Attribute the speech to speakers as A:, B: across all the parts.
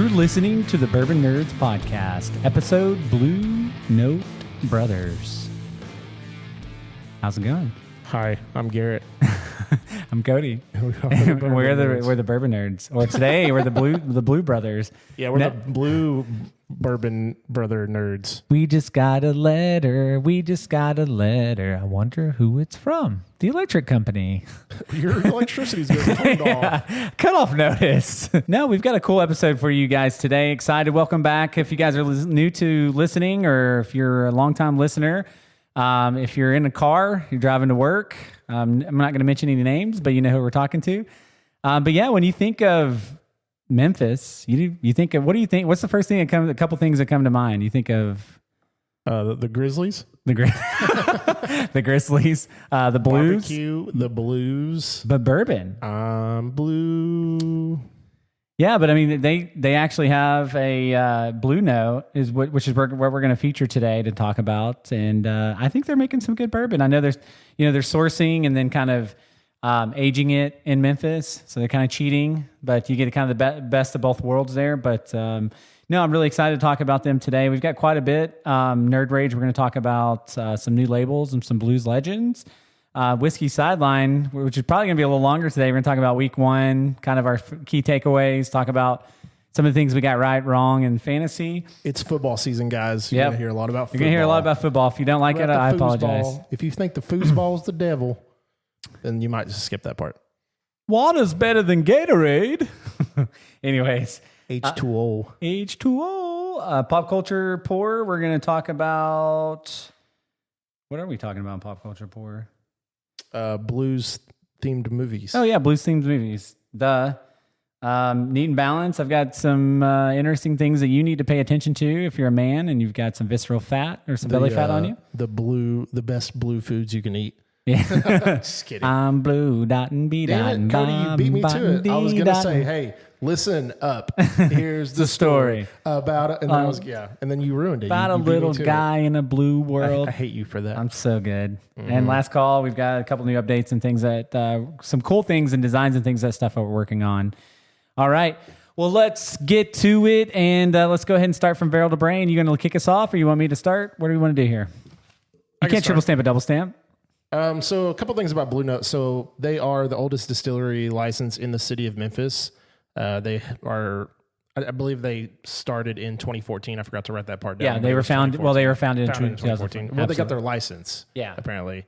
A: You're listening to the Bourbon Nerdz podcast, episode Blue Note Brothers. How's it going?
B: Hi, I'm Garrett.
A: I'm Cody.
B: We're
A: the Bourbon Nerds. Or today we're the Blue Brothers.
B: Yeah, we're the Blue Bourbon Brother Nerds.
A: We just got a letter. I wonder who it's from. The electric company.
B: Your electricity's getting turned off.
A: Cut off notice. No, we've got a cool episode for you guys today. Excited. Welcome back. If you guys are new to listening or if you're a longtime listener, if you're in a car, you're driving to work, I'm not going to mention any names, but you know who we're talking to. But yeah, when you think of Memphis, you think of, what do you think? What's the first thing that comes? A couple things that come to mind. You think of
B: the Grizzlies,
A: the Grizzlies, the Blues,
B: barbecue, the Blues,
A: but bourbon.
B: Blue.
A: Yeah, but I mean, they actually have a Blue Note, which is what we're going to feature today to talk about, and I think they're making some good bourbon. I know they're sourcing and then kind of aging it in Memphis, so they're kind of cheating, but you get kind of the best of both worlds there. But no, I'm really excited to talk about them today. We've got quite a bit. Nerd Rage, we're going to talk about some new labels and some blues legends. Whiskey Sideline, which is probably going to be a little longer today. We're going to talk about week one, kind of our key takeaways, talk about some of the things we got right, wrong, and fantasy.
B: It's football season, guys. You're going to hear a lot about football.
A: You're going to hear a lot about football. If you don't like it, I apologize.
B: If you think the foosball's the devil, then you might just skip that part.
A: Water's better than Gatorade. Anyways.
B: H2O.
A: H2O. Pop culture pour. We're going to talk about... What are we talking about in pop culture pour?
B: Blues-themed movies.
A: Oh, yeah, blues-themed movies. Neat and Balance. I've got some interesting things that you need to pay attention to if you're a man and you've got some visceral fat or some belly fat on you.
B: The best blue foods you can eat.
A: Yeah.
B: Just kidding.
A: I'm blue, dottin',
B: Damn it, Cody, you beat me to it. I was going to say, hey, listen up. Here's the story about it. And and then you ruined it.
A: About a little guy in a blue world.
B: I hate you for that.
A: I'm so good. Mm-hmm. And last call, we've got a couple new updates and things that, some cool things and designs and things, that stuff that we're working on. All right. Well, let's get to it. And let's go ahead and start from barrel to brain. You going to kick us off or you want me to start? What do you want to do here? You can't triple stamp a double stamp.
B: So a couple things about Blue Note. So they are the oldest distillery license in the city of Memphis. They are, I believe they started in 2014. I forgot to write that part down.
A: Yeah, they were founded in
B: 2014. Well, they got their license.
A: Yeah.
B: Apparently.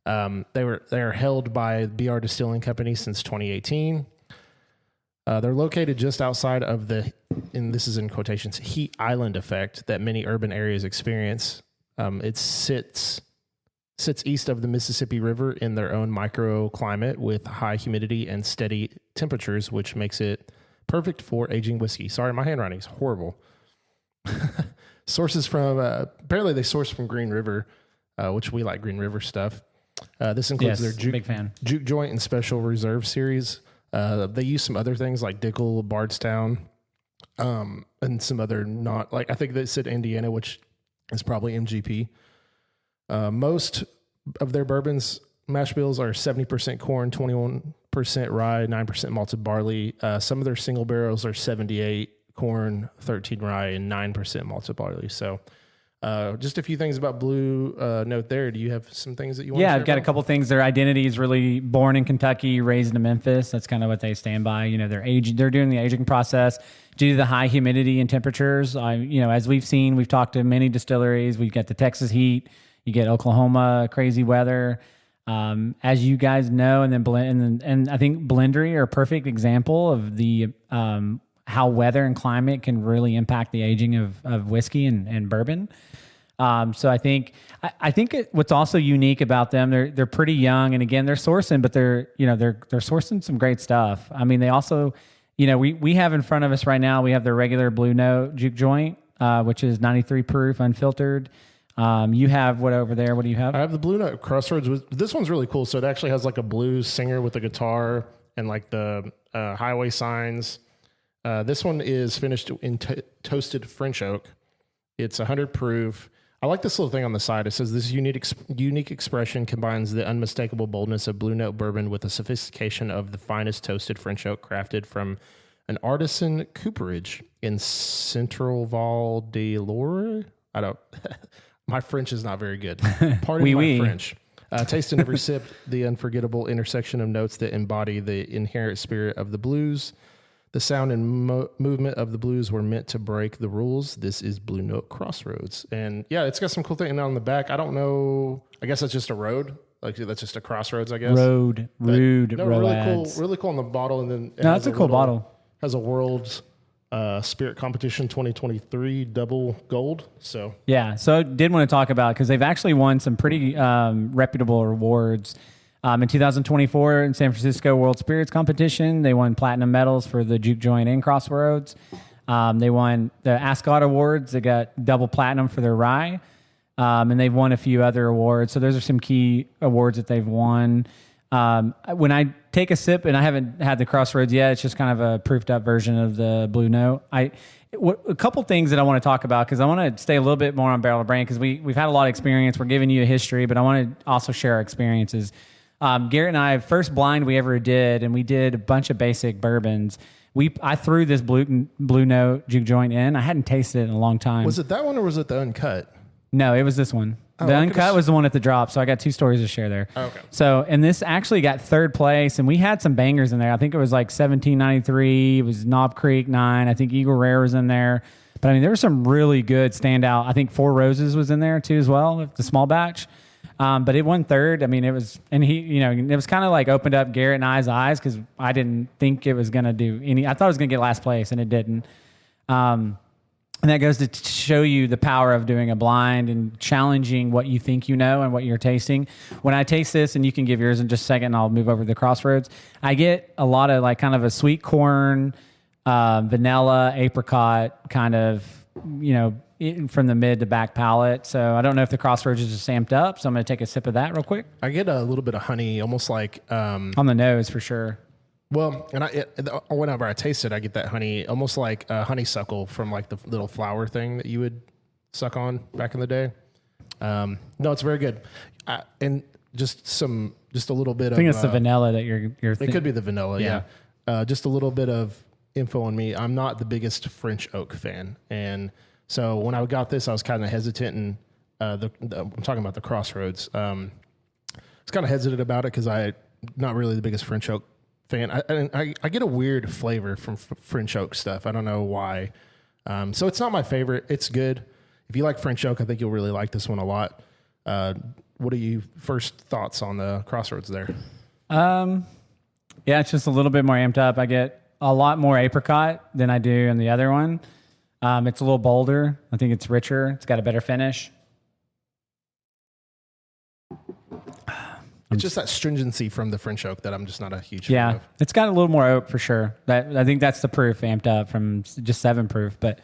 B: They're held by BR Distilling Company since 2018. They're located just outside of and this is in quotations, heat island effect that many urban areas experience. It sits east of the Mississippi River in their own microclimate with high humidity and steady temperatures, which makes it perfect for aging whiskey. Sorry, my handwriting is horrible. Sources from, apparently they source from Green River, which we like Green River stuff. This includes their Juke Joint and Special Reserve series. They use some other things like Dickel, Bardstown, and some other I think they said Indiana, which is probably MGP. Most of their bourbons mash bills are 70% corn, 21% rye, 9% malted barley. Some of their single barrels are 78 corn, 13 rye, and 9% malted barley. So just a few things about Blue Note there. Do you have some things that you want to share?
A: Yeah, I've got a couple things. Their identity is really born in Kentucky, raised in Memphis. That's kind of what they stand by. They're doing the aging process due to the high humidity and temperatures. As we've seen, we've talked to many distilleries. We've got the Texas heat. You get Oklahoma crazy weather, as you guys know, and then and I think Blendery are a perfect example of the how weather and climate can really impact the aging of whiskey and bourbon. So I think what's also unique about them, they're pretty young, and again they're sourcing, but they're sourcing some great stuff. I mean, they also, we have in front of us right now, we have their regular Blue Note Juke Joint, which is 93 proof, unfiltered. You have what over there? What do you have?
B: I have the Blue Note Crossroads. This one's really cool. So it actually has like a blues singer with a guitar and like the highway signs. This one is finished in toasted French oak. It's 100 proof. I like this little thing on the side. It says this unique expression combines the unmistakable boldness of Blue Note bourbon with the sophistication of the finest toasted French oak crafted from an artisan cooperage in Central Val de Loire. I don't, my French is not very good. Pardon my French. Taste in every sip the unforgettable intersection of notes that embody the inherent spirit of the blues. The sound and movement of the blues were meant to break the rules. This is Blue Note Crossroads. And yeah, it's got some cool thing on the back. I don't know. I guess that's just a road. Like that's just a crossroads, I guess.
A: Road.
B: Really cool on the bottle. And then
A: it's a cool bottle.
B: Has a World's Spirit Competition 2023 double gold. So
A: yeah, so I did want to talk about, because they've actually won some pretty reputable awards. In 2024 in San Francisco World Spirits Competition, they won platinum medals for the Juke Joint and Crossroads. They won the Ascot Awards. They got double platinum for their rye. And they've won a few other awards. So those are some key awards that they've won. When I take a sip, and I haven't had the Crossroads yet, it's just kind of a proofed up version of the Blue Note. A couple things that I want to talk about, because I want to stay a little bit more on Barrel of Brand, because we've had a lot of experience. We're giving you a history, but I want to also share our experiences. Garrett and I, first blind we ever did, and we did a bunch of basic bourbons. I threw this Blue Note Juke Joint in. I hadn't tasted it in a long time.
B: Was it that one or was it the uncut?
A: No, it was this one. The uncut was the one at the drop, so I got two stories to share there.
B: Oh, okay.
A: So, and this actually got third place, and we had some bangers in there. I think it was like 1793. It was Knob Creek 9. I think Eagle Rare was in there. But I mean, there were some really good standout. I think Four Roses was in there too as well, the small batch. But it won third. I mean, it was, and it was kind of like opened up Garrett and I's eyes, because I didn't think it was going to do any. I thought it was going to get last place, and it didn't. And that goes to show you the power of doing a blind and challenging what you think you know and what you're tasting. When I taste this, and you can give yours in just a second, and I'll move over to the Crossroads, I get a lot of like kind of a sweet corn, vanilla, apricot kind of, from the mid to back palate. So I don't know if the Crossroads is just amped up. So I'm going to take a sip of that real quick.
B: I get a little bit of honey, almost like
A: on the nose for sure.
B: Well, and whenever I taste it, I get that honey, almost like honeysuckle from like the little flower thing that you would suck on back in the day. No, it's very good. And just a little bit of...
A: I think it's the vanilla that you're
B: it could be the vanilla, yeah. Just a little bit of info on me. I'm not the biggest French oak fan. And so when I got this, I was kind of hesitant. And I'm talking about the Crossroads. I was kind of hesitant about it because I'm not really the biggest French oak fan. I get a weird flavor from French oak stuff. I don't know why. So it's not my favorite. It's good. If you like French oak, I think you'll really like this one a lot. What are your first thoughts on the Crossroads there?
A: Yeah, it's just a little bit more amped up. I get a lot more apricot than I do in the other one. It's a little bolder. I think it's richer. It's got a better finish.
B: It's just that stringency from the French oak that I'm just not a huge fan of.
A: It's got a little more oak for sure. I think that's the proof amped up from just 7 proof. But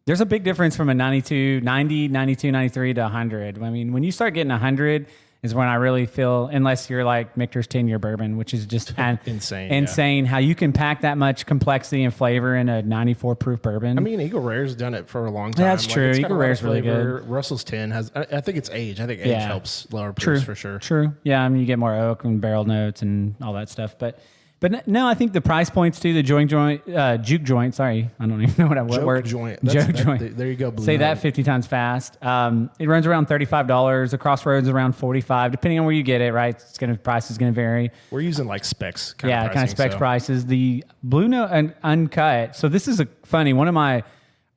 A: there's a big difference from a 90, 92, 93 to 100. I mean, when you start getting 100 is when I really feel, unless you're like Michter's 10-year bourbon, which is just insane how you can pack that much complexity and flavor in a 94 proof bourbon.
B: I mean, Eagle Rare's done it for a long time.
A: That's true. Eagle Rare's really good.
B: Russell's 10 has, I think it's age. I think age helps lower proofs for sure.
A: True. Yeah, I mean, you get more oak and barrel notes and all that stuff. But no, I think the price points too, the Juke Joint. Sorry, I don't even know what word.
B: Joint.
A: Joke Joint.
B: There you go. Blue
A: Say
B: Note.
A: that 50 times fast. It runs around $35. The Crossroads around $45, depending on where you get it. Right, price is going to vary.
B: We're using like specs.
A: Kind of specs prices. The Blue Note Uncut. So this is funny. One of my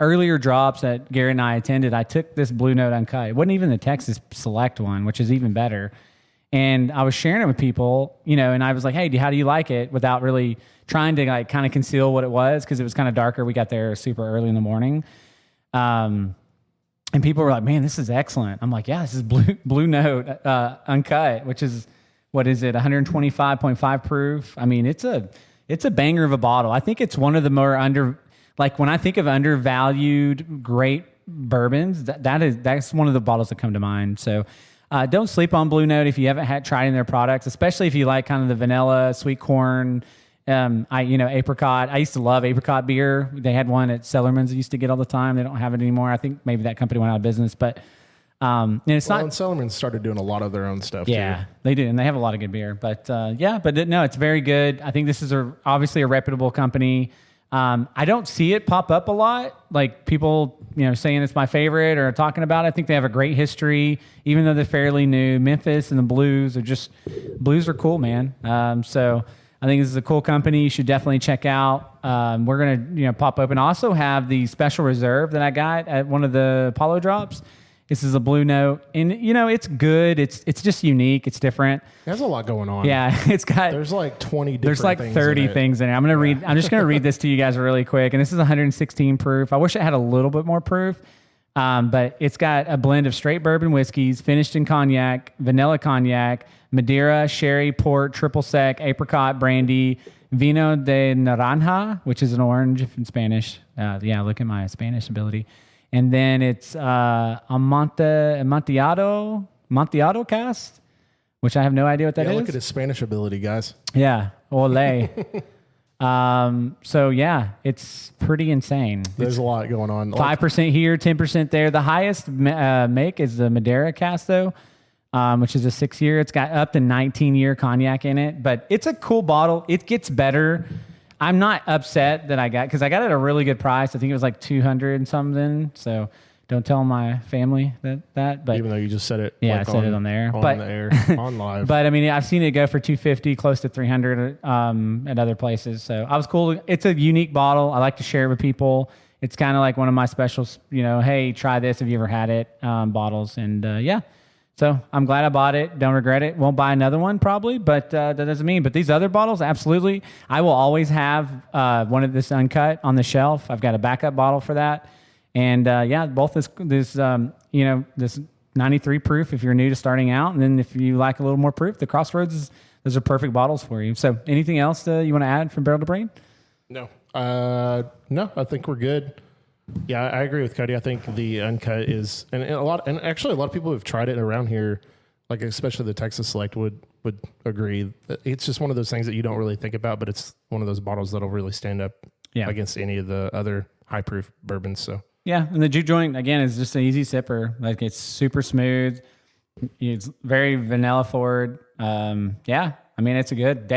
A: earlier drops that Gary and I attended, I took this Blue Note Uncut. It wasn't even the Texas Select one, which is even better. And I was sharing it with people, and I was like, hey, how do you like it? Without really trying to like kind of conceal what it was, because it was kind of darker. We got there super early in the morning. And people were like, man, this is excellent. I'm like, yeah, this is Blue Note Uncut, which is, what is it, 125.5 proof? I mean, it's a banger of a bottle. I think it's one of the more when I think of undervalued great bourbons, that's one of the bottles that come to mind. So don't sleep on Blue Note if you haven't tried any of their products, especially if you like kind of the vanilla, sweet corn, apricot. I used to love apricot beer. They had one at Cellarman's I used to get all the time. They don't have it anymore. I think maybe that company went out of business, but and
B: Cellarman's started doing a lot of their own stuff.
A: Yeah, they do, and they have a lot of good beer. But no, it's very good. I think this is obviously a reputable company. I don't see it pop up a lot, like people, saying it's my favorite or talking about it. I think they have a great history, even though they're fairly new. Memphis and the Blues are cool, man. So I think this is a cool company. You should definitely check out. We're gonna, pop open. I also have the Special Reserve that I got at one of the Apollo drops. This is a Blue Note, and it's good. It's just unique. It's different.
B: There's a lot going on.
A: Yeah, there's
B: like 20 different
A: There's like 30 things in it. I'm just gonna read this to you guys really quick. And this is 116 proof. I wish it had a little bit more proof, but it's got a blend of straight bourbon whiskeys, finished in cognac, vanilla cognac, Madeira, sherry, port, triple sec, apricot, brandy, vino de naranja, which is an orange in Spanish. Look at my Spanish ability. And then it's Amontillado cast, which I have no idea what that is.
B: Look at his Spanish ability, guys.
A: Yeah, ole. So yeah, it's pretty insane.
B: There's a lot going on.
A: 5% here, 10% there. The highest make is the Madeira cast, though, which is a 6-year. It's got up to 19-year cognac in it, but it's a cool bottle. It gets better. I'm not upset that I got, because I got it at a really good price. I think it was like 200 and something. So don't tell my family that. But
B: even though you just said it,
A: yeah, I said it on there,
B: on the air, on live.
A: But I mean, I've seen it go for 250, close to 300 at other places. So I was cool. It's a unique bottle. I like to share it with people. It's kind of like one of my specials. Hey, try this. Have you ever had it? Bottles, and yeah. So I'm glad I bought it. Don't regret it. Won't buy another one probably, but that doesn't mean. But these other bottles, absolutely. I will always have one of this uncut on the shelf. I've got a backup bottle for that. And both this 93 proof if you're new to starting out. And then if you like a little more proof, the Crossroads, those are perfect bottles for you. So anything else you want to add from Barrel to Brain?
B: No. No, I think we're good. Yeah, I agree with Cody. I think the uncut is, and actually a lot of people who've tried it around here, like especially the Texas Select would agree. It's just one of those things that you don't really think about, but it's one of those bottles that'll really stand up against any of the other high proof bourbons. So
A: yeah, and the juke joint again is just an easy sipper. Like it's super smooth. It's very vanilla forward. I mean it's a good.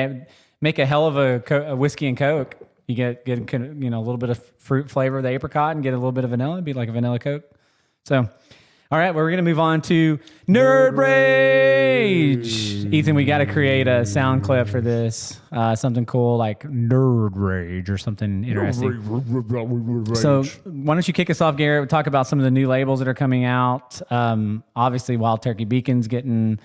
A: Make a hell of a whiskey and Coke. You get a little bit of fruit flavor of the apricot and get a little bit of vanilla. It'd be like a vanilla Coke. So, all right, well, we're going to move on to Nerd Rage. Ethan, we got to create a sound clip for this. Something cool like Nerd Rage or something interesting. So why don't you kick us off, Garrett? We'll talk about some of the new labels that are coming out. Obviously, Wild Turkey Beacon's getting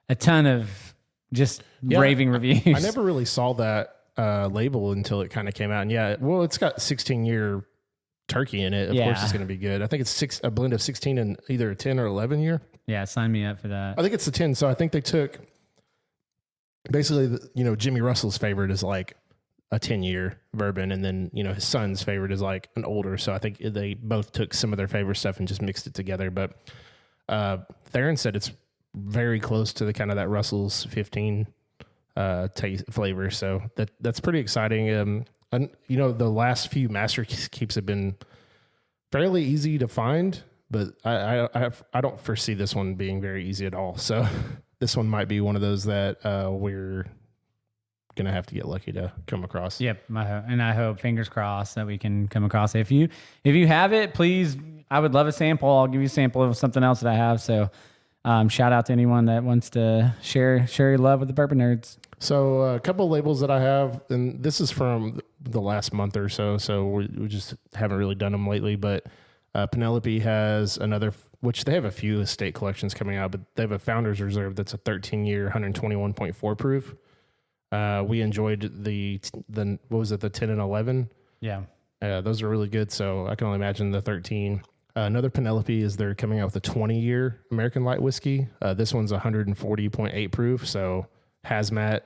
A: a ton of just raving reviews.
B: I never really saw that label until it kind of came out. And it's got 16-year turkey in it. Of course it's going to be good. I think it's a blend of 16 and either a 10 or 11 year.
A: Yeah, sign me up for that.
B: I think it's the 10. So I think they took basically, Jimmy Russell's favorite is like a 10-year bourbon. And then, his son's favorite is like an older. So I think they both took some of their favorite stuff and just mixed it together. But Theron said it's very close to the kind of that Russell's 15 taste flavor, so that's pretty exciting. And the last few master keeps have been fairly easy to find, but I don't foresee this one being very easy at all. So this one might be one of those that we're gonna have to get lucky to come across.
A: Yep, and I hope, fingers crossed, that we can come across it. If you have it, please, I would love a sample. I'll give you a sample of something else that I have. So shout out to anyone that wants to share your love with the Bourbon Nerds.
B: So a couple of labels that I have, and this is from the last month or so, we just haven't really done them lately, but Penelope has another, which they have a few estate collections coming out, but they have a Founder's Reserve that's a 13-year, 121.4 proof. We enjoyed the what was it, the 10 and 11?
A: Yeah.
B: Those are really good, so I can only imagine the 13. Another Penelope is they're coming out with a 20-year American Light Whiskey. This one's 140.8 proof, so hazmat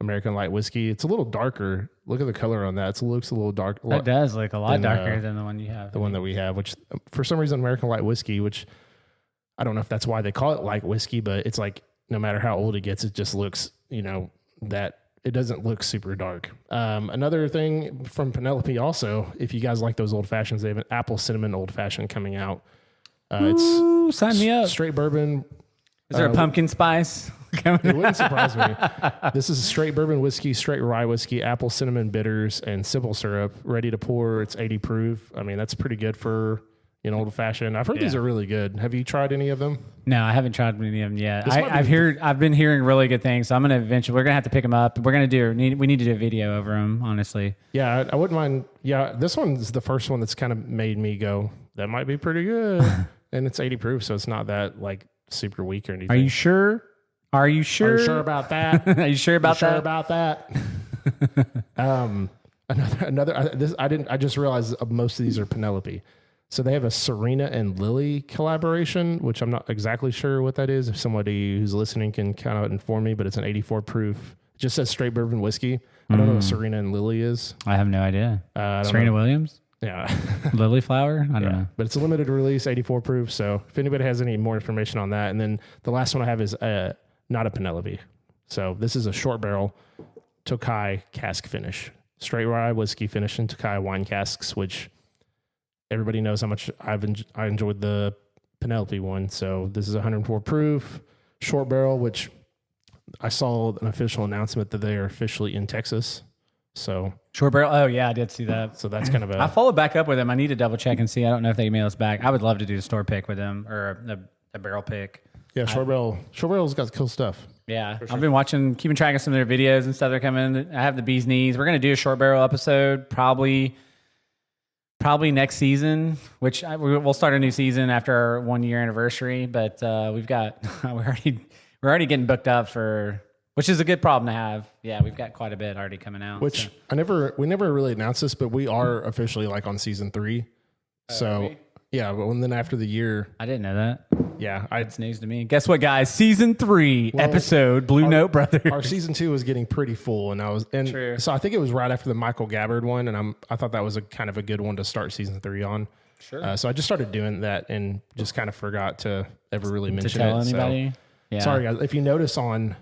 B: American Light Whiskey. It's a little darker. Look at the color on that. It looks a little dark.
A: That does look a lot darker than the one you have.
B: The one that we have, which for some reason American Light Whiskey, which I don't know if that's why they call it light whiskey, but it's like no matter how old it gets, it just looks, that it doesn't look super dark. Another thing from Penelope also, if you guys like those old fashions, they have an apple cinnamon old fashioned coming out.
A: Ooh, sign me up.
B: Straight bourbon.
A: Is there a pumpkin spice?
B: It wouldn't surprise me. This is straight bourbon whiskey, straight rye whiskey, apple cinnamon bitters, and simple syrup, ready to pour. It's 80 proof. I mean, that's pretty good for old fashioned. I've heard these are really good. Have you tried any of them?
A: No, I haven't tried any of them yet. I've been hearing really good things. So I'm gonna we're gonna have to pick them up. We need to do a video over them. Honestly,
B: yeah, I wouldn't mind. Yeah, this one's the first one that's kind of made me go, that might be pretty good. And it's 80 proof, so it's not that like super weak or anything.
A: Are you sure? Are you sure?
B: Are you sure about that?
A: Are you sure about that?
B: Sure about that? I just realized most of these are Penelope. So they have a Serena and Lily collaboration, which I'm not exactly sure what that is. If somebody who's listening can kind of inform me, but it's an 84 proof. It just says straight bourbon whiskey. I don't know what Serena and Lily is.
A: I have no idea. Serena Williams?
B: Yeah.
A: Lily flower? I don't know.
B: But it's a limited release, 84 proof. So if anybody has any more information on that. And then the last one I have is not a Penelope. So this is a short barrel Tokai cask finish. Straight rye whiskey finished in Tokai wine casks, which everybody knows how much I enjoyed the Penelope one. So this is 104 proof, short barrel, which I saw an official announcement that they are officially in Texas. So
A: short barrel. Oh yeah, I did see that.
B: So that's kind of
A: I followed back up with them. I need to double check and see. I don't know if they email us back. I would love to do a store pick with them or a barrel pick.
B: Yeah, short barrel's got cool stuff.
A: Yeah, sure. I've been keeping track of some of their videos and stuff. They're coming. I have the bee's knees. We're gonna do a short barrel episode probably next season, which we'll start a new season after our 1 year anniversary. But we're already getting booked up for, which is a good problem to have. Yeah, we've got quite a bit already coming out.
B: Which we never really announced this, but we are officially like on season 3. So yeah, but then after the year,
A: I didn't know that.
B: Yeah,
A: it's news to me. Guess what, guys? Season 3 episode Blue Note Brothers.
B: Our season 2 was getting pretty full, True. So I think it was right after the Michael Gabbard one, and I thought that was a kind of a good one to start season 3 on.
A: Sure.
B: So I just started doing that and just kind of forgot to ever really mention
A: tell anybody.
B: So,
A: yeah.
B: Sorry guys, if you notice on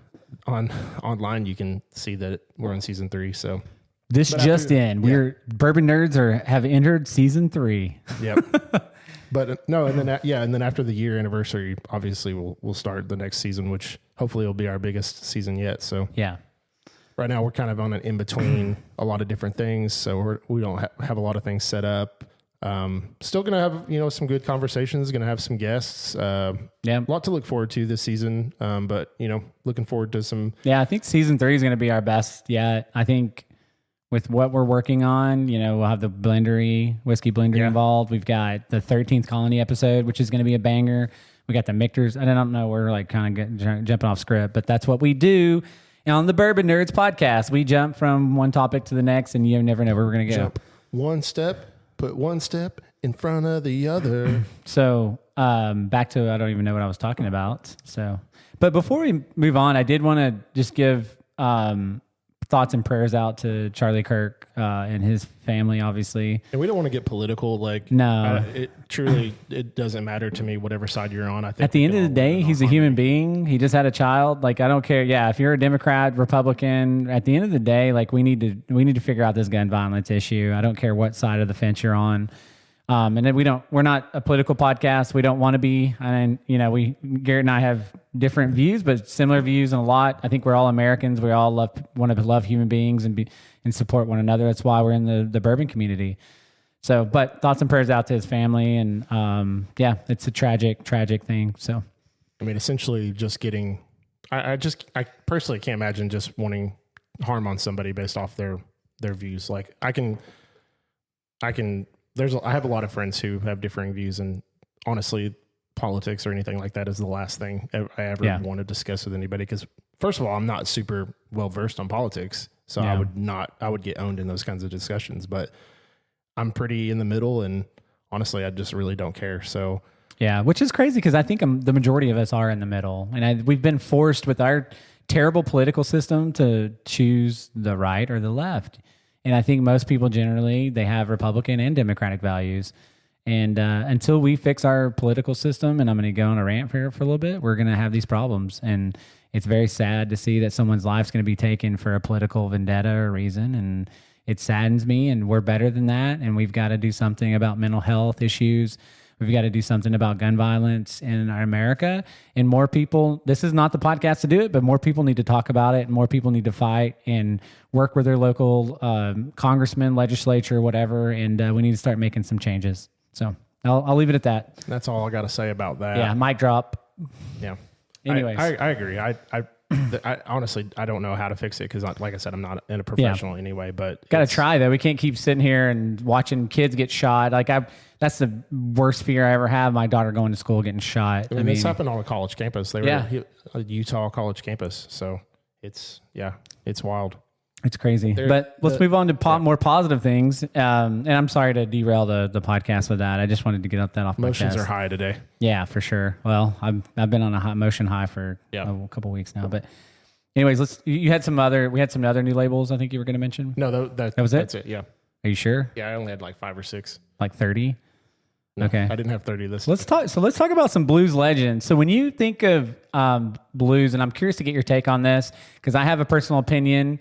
B: online, you can see that we're on season 3. So
A: this just in, we're Bourbon Nerds have entered season 3.
B: Yep. But no, and then after the year anniversary, obviously we'll start the next season, which hopefully will be our biggest season yet. So
A: yeah,
B: right now we're kind of on an in between a lot of different things, so we don't have a lot of things set up. Still gonna have some good conversations. Gonna have some guests. A lot to look forward to this season. But looking forward to some.
A: Yeah, I think season 3 is gonna be our best yet. I think. With what we're working on, we'll have the whiskey blendery involved. We've got the 13th Colony episode, which is going to be a banger. We got the Michter's. I don't know. We're like kind of jumping off script, but that's what we do. And on the Bourbon Nerds podcast, we jump from one topic to the next, and you never know where we're going to go.
B: Jump one step, put one step in front of the other.
A: So back to, I don't even know what I was talking about. So, but before we move on, I did want to just give thoughts and prayers out to Charlie Kirk and his family, obviously.
B: And we don't want to get political.
A: No,
B: it doesn't matter to me whatever side you're on. I think
A: at the end of the day, he's a human being. He just had a child. I don't care. Yeah, if you're a Democrat, Republican, at the end of the day, we need to figure out this gun violence issue. I don't care what side of the fence you're on. And then we're not a political podcast. We don't want to be. And Garrett and I have different views, but similar views in a lot. I think we're all Americans. We all want to love human beings and support one another. That's why we're in the bourbon community. So, but thoughts and prayers out to his family. And it's a tragic thing. So,
B: I mean, essentially just getting, I personally can't imagine just wanting harm on somebody based off their views. I have a lot of friends who have differing views, and honestly, politics or anything like that is the last thing I ever want to discuss with anybody. Because first of all, I'm not super well versed on politics, so I would get owned in those kinds of discussions. But I'm pretty in the middle, and honestly, I just really don't care. So
A: yeah, which is crazy because I think the majority of us are in the middle, and we've been forced with our terrible political system to choose the right or the left. And I think most people generally, they have Republican and Democratic values. And until we fix our political system, and I'm going to go on a rant for a little bit, we're going to have these problems. And it's very sad to see that someone's life's going to be taken for a political vendetta or reason. And it saddens me, and we're better than that. And we've got to do something about mental health issues. We've got to do something about gun violence in our America. And more people, this is not the podcast to do it, but more people need to talk about it. And more people need to fight and work with their local congressman, legislature, whatever. And we need to start making some changes. So I'll leave it at that.
B: That's all I got to say about that.
A: Yeah, mic drop.
B: Yeah.
A: Anyways.
B: I agree. I honestly, I don't know how to fix it because, like I said, I'm not a professional anyway. But
A: got to try though. We can't keep sitting here and watching kids get shot. That's the worst fear I ever have. My daughter going to school getting shot.
B: I mean, this happened on a college campus. They were a Utah college campus, so it's wild.
A: It's crazy. But let's move on to more positive things. And I'm sorry to derail the podcast with that. I just wanted to get that off my chest.
B: Emotions are high today.
A: Yeah, for sure. Well, I've been on a emotion high for a couple weeks now. But anyways, we had some other new labels I think you were going to mention.
B: No, that
A: was it?
B: That's it, yeah.
A: Are you sure?
B: Yeah, I only had like 5 or 6.
A: Like 30?
B: No,
A: okay.
B: I didn't have 30 this
A: Let's talk about some blues legends. So when you think of blues, and I'm curious to get your take on this because I have a personal opinion.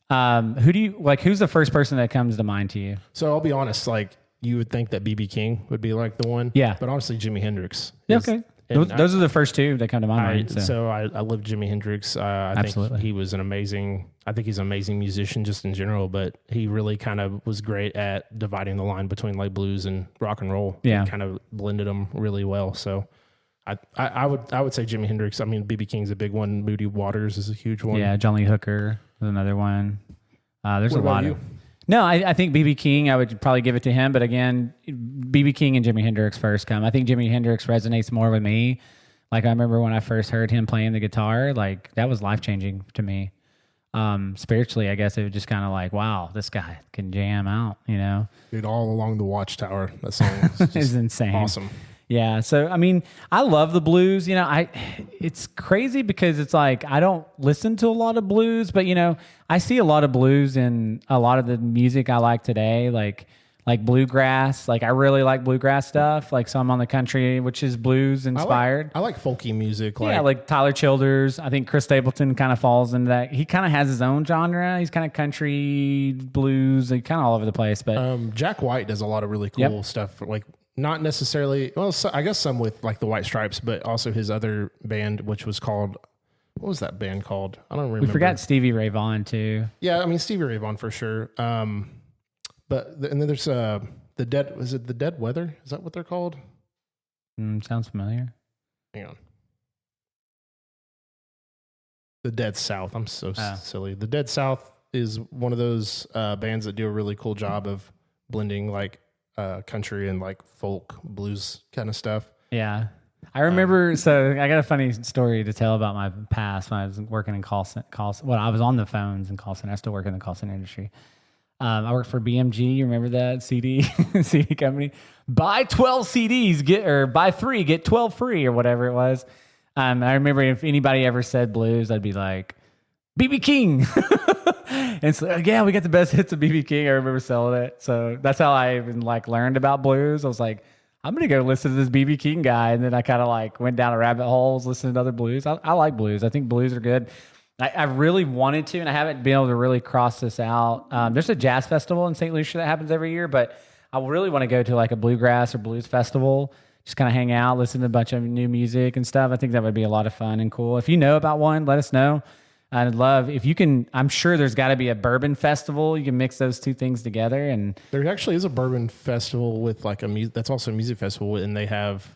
A: Who do you like? Who's the first person that comes to mind to you?
B: So I'll be honest, like you would think that B.B. King would be like the one.
A: Yeah.
B: But honestly, Jimi Hendrix.
A: Okay. Those are the first two that come to my mind.
B: So I love Jimi Hendrix. I think he was I think he's an amazing musician just in general, but he really kind of was great at dividing the line between like blues and rock and roll.
A: Yeah.
B: And kind of blended them really well. So I would say Jimi Hendrix. I mean, B.B. King's a big one. Moody Waters is a huge one.
A: Yeah. John Lee Hooker is another one. There's
B: what
A: a lot of. No, I think B.B. King, I would probably give it to him. But again, B.B. King and Jimi Hendrix first come. I think Jimi Hendrix resonates more with me. Like I remember when I first heard him playing the guitar, like that was life-changing to me. Spiritually, I guess it was just kind of like, wow, this guy can jam out, you know?
B: Dude, All Along the Watchtower, that song is
A: insane.
B: Awesome.
A: Yeah. So, I mean, I love the blues. You know, it's crazy because it's like I don't listen to a lot of blues, but, you know, I see a lot of blues in a lot of the music I like today, like bluegrass. Like, I really like bluegrass stuff. Like, so I'm on the country, which is blues inspired.
B: I like folky music.
A: Yeah, like Tyler Childers. I think Chris Stapleton kind of falls into that. He kind of has his own genre. He's kind of country, blues, like kind of all over the place. But
B: Jack White does a lot of really cool stuff. Like, not necessarily, well, I guess some with like the White Stripes, but also his other band, which was called, what was that band called? I don't remember.
A: We forgot Stevie Ray Vaughan too.
B: Yeah, I mean, Stevie Ray Vaughan for sure. And then there's the Dead, is it the Dead Weather? Is that what they're called?
A: Sounds familiar.
B: Hang on. The Dead South. I'm so silly. The Dead South is one of those bands that do a really cool job of blending like country and like folk blues kind of stuff.
A: Yeah. I remember, so I got a funny story to tell about my past when I was working in call center. Well, I was on the phones in call center. I still work in the call center industry. I worked for BMG. You remember that CD company? Buy 12 CDs, buy 3, get 12 free or whatever it was. I remember if anybody ever said blues, I'd be like, BB King. And so, yeah, we got the best hits of BB King. I remember selling it. So that's how I even like learned about blues. I was like, I'm going to go listen to this BB King guy. And then I kind of like went down a rabbit hole, listening to other blues. I like blues. I think blues are good. I really wanted to, and I haven't been able to really cross this out. There's a jazz festival in St. Lucia that happens every year, but I really want to go to like a bluegrass or blues festival, just kind of hang out, listen to a bunch of new music and stuff. I think that would be a lot of fun and cool. If you know about one, let us know. I'd love if you can. I'm sure there's got to be a bourbon festival. You can mix those two things together. And
B: there actually is a bourbon festival with like that's also a music festival, and they have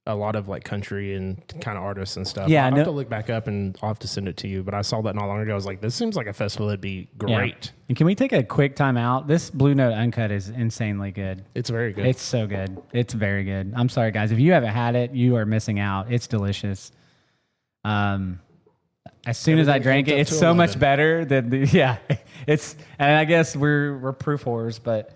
B: a lot of like country and kind of artists and stuff.
A: Yeah,
B: I'll have to look back up and I'll have to send it to you. But I saw that not long ago. I was like, this seems like a festival that'd be great.
A: Yeah. And can we take a quick time out? This Blue Note Uncut is insanely good.
B: It's very good.
A: It's so good. It's very good. I'm sorry, guys. If you haven't had it, you are missing out. It's delicious. As soon as I drank it, it's so
B: 11.
A: much better than it's, and I guess we're proof whores, but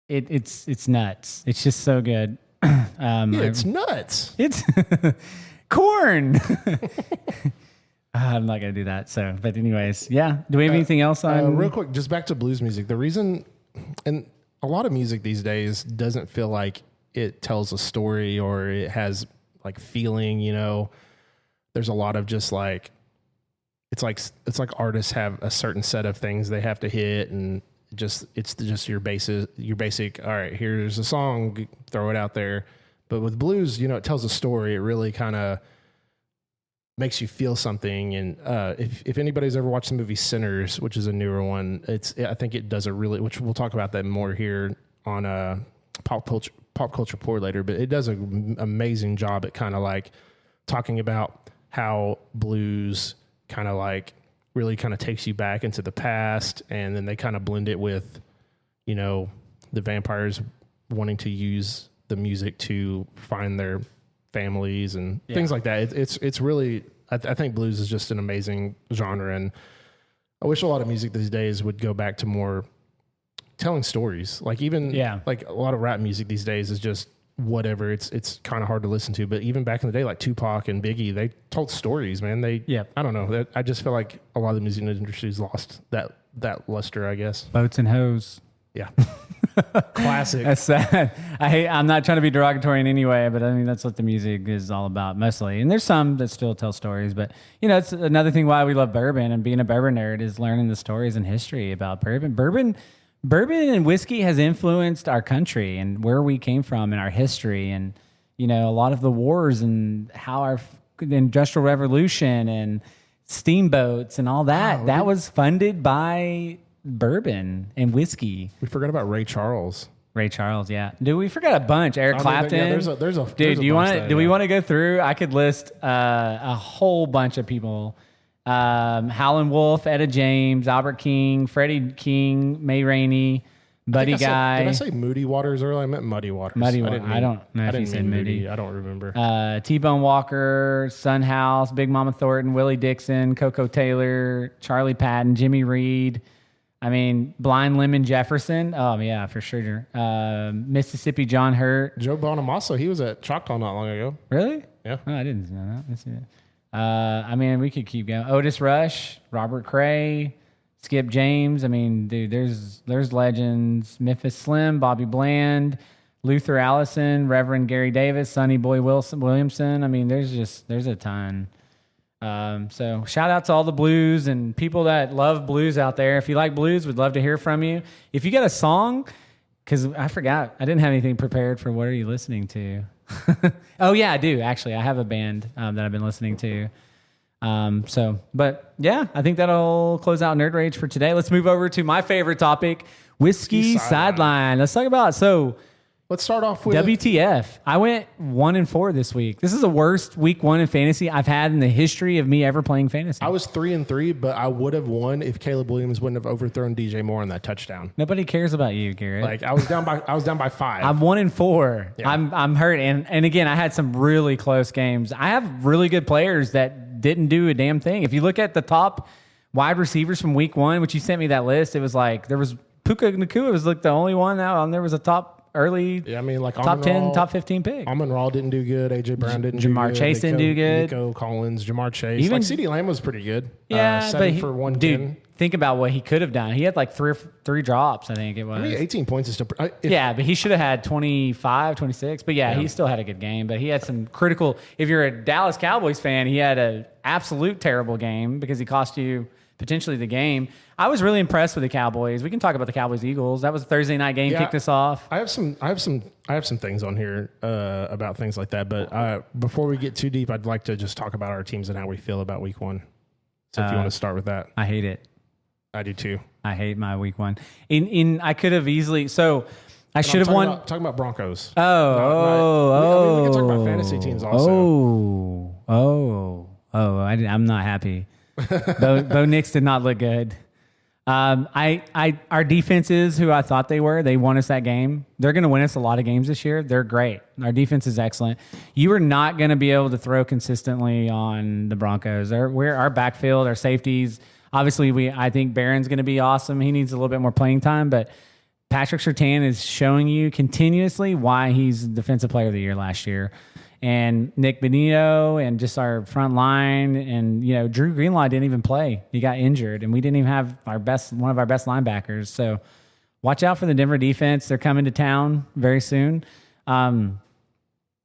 A: it's nuts. It's just so good.
B: It's nuts.
A: It's corn. I'm not gonna do that. So, but anyways, yeah. Do we have anything else on?
B: Real quick, just back to blues music. The reason, and a lot of music these days doesn't feel like it tells a story or it has like feeling, you know. There's a lot of just like it's like artists have a certain set of things they have to hit, and it's just your basic. All right, here's a song, throw it out there. But with blues, it tells a story. It really kind of makes you feel something. And if anybody's ever watched the movie Sinners, which is a newer one, I think it does which we'll talk about that more here on pop culture pour later. But it does an amazing job at kind of like talking about how blues kind of like really kind of takes you back into the past, and then they kind of blend it with, the vampires wanting to use the music to find their families and things like that. It's really, I think blues is just an amazing genre, and I wish a lot of music these days would go back to more telling stories. Like even like a lot of rap music these days is just whatever. It's kind of hard to listen to, but even back in the day, like Tupac and Biggie, they told stories, man. I don't know. I just feel like a lot of the music industry's lost that luster, I guess.
A: Boats and hoes.
B: Yeah. Classic.
A: That's sad. I'm not trying to be derogatory in any way, but I mean, that's what the music is all about mostly. And there's some that still tell stories, but it's another thing why we love bourbon, and being a bourbon nerd is learning the stories and history about bourbon. Bourbon and whiskey has influenced our country and where we came from and our history, and a lot of the wars and how the Industrial Revolution and steamboats and all that. Wow, that was funded by bourbon and whiskey.
B: We forgot about Ray Charles.
A: Ray Charles, yeah. Dude, we forgot a bunch. Eric Clapton.
B: Yeah, there's a
A: dude. Do we want to go through? I could list a whole bunch of people. Howlin' Wolf, Etta James, Albert King, Freddie King, May Rainey, Buddy Guy.
B: Did I say Moody Waters earlier? I meant Muddy Waters.
A: Muddy Waters. I don't know if you said Moody.
B: I don't remember.
A: T-Bone Walker, Son House, Big Mama Thornton, Willie Dixon, Coco Taylor, Charlie Patton, Jimmy Reed. I mean, Blind Lemon Jefferson. Oh, yeah, for sure. Mississippi John Hurt.
B: Joe Bonamassa, he was at Choctaw not long ago.
A: Really?
B: Yeah.
A: Oh, I didn't know that. Let's see that. I mean, we could keep going. Otis Rush, Robert Cray, Skip James. I mean, dude, there's legends. Memphis Slim, Bobby Bland, Luther Allison, Reverend Gary Davis, Sonny Boy Williamson. I mean, there's a ton. So shout out to all the blues and people that love blues out there. If you like blues, we'd love to hear from you. If you got a song, because I forgot, I didn't have anything prepared for what are you listening to? Oh yeah, I do actually. I have a band that I've been listening to. But yeah, I think that'll close out Nerd Rage for today. Let's move over to my favorite topic, Whiskey Sideline. Let's talk about
B: Let's start off with
A: WTF. I went 1-4 this week. This is the worst week 1 in fantasy I've had in the history of me ever playing fantasy.
B: I was 3-3, but I would have won if Caleb Williams wouldn't have overthrown DJ Moore on that touchdown.
A: Nobody cares about you, Garrett.
B: Like I was down by 5.
A: I'm 1-4. Yeah. I'm hurt, and again, I had some really close games. I have really good players that didn't do a damn thing. If you look at the top wide receivers from week 1, which you sent me that list, it was like there was Puka Nacua was like the only one out, and there was a top early,
B: yeah, I mean, like
A: top 10, top 15 pick.
B: Amon-Ra didn't do good. AJ Brown didn't do good.
A: Jamar Chase didn't do good.
B: Nico Collins, Jamar Chase. Even CeeDee Lamb was pretty good.
A: Yeah,
B: 7 for 110.
A: Dude, think about what he could have done. He had like three drops, I think it was.
B: I mean, 18 points is still...
A: yeah, but he should have had 25, 26. But yeah, he still had a good game. But he had some critical... If you're a Dallas Cowboys fan, he had an absolute terrible game because he cost you potentially the game. I was really impressed with the Cowboys. We can talk about the Cowboys-Eagles. That was a Thursday night game, kicked us off.
B: I have some things on here about things like that. But before we get too deep, I'd like to just talk about our teams and how we feel about week 1. So if you want to start with that.
A: I hate it.
B: I do too.
A: I hate my week 1. I could have easily... So I should have won...
B: Talking about Broncos.
A: We can
B: talk about fantasy teams also.
A: I'm not happy. Bo Nix did not look good. Our defenses, who I thought they won us that game. They're going to win us a lot of games this year. They're great. Our defense is excellent. You are not going to be able to throw consistently on the Broncos. Our backfield, our safeties. Obviously, I think Barron's going to be awesome. He needs a little bit more playing time, but Patrick Surtain is showing you continuously why he's Defensive Player of the Year last year. And Nick Benito and just our front line, and Drew Greenlaw didn't even play. He got injured, and we didn't even have one of our best linebackers. So watch out for the Denver defense. They're coming to town very soon. Bo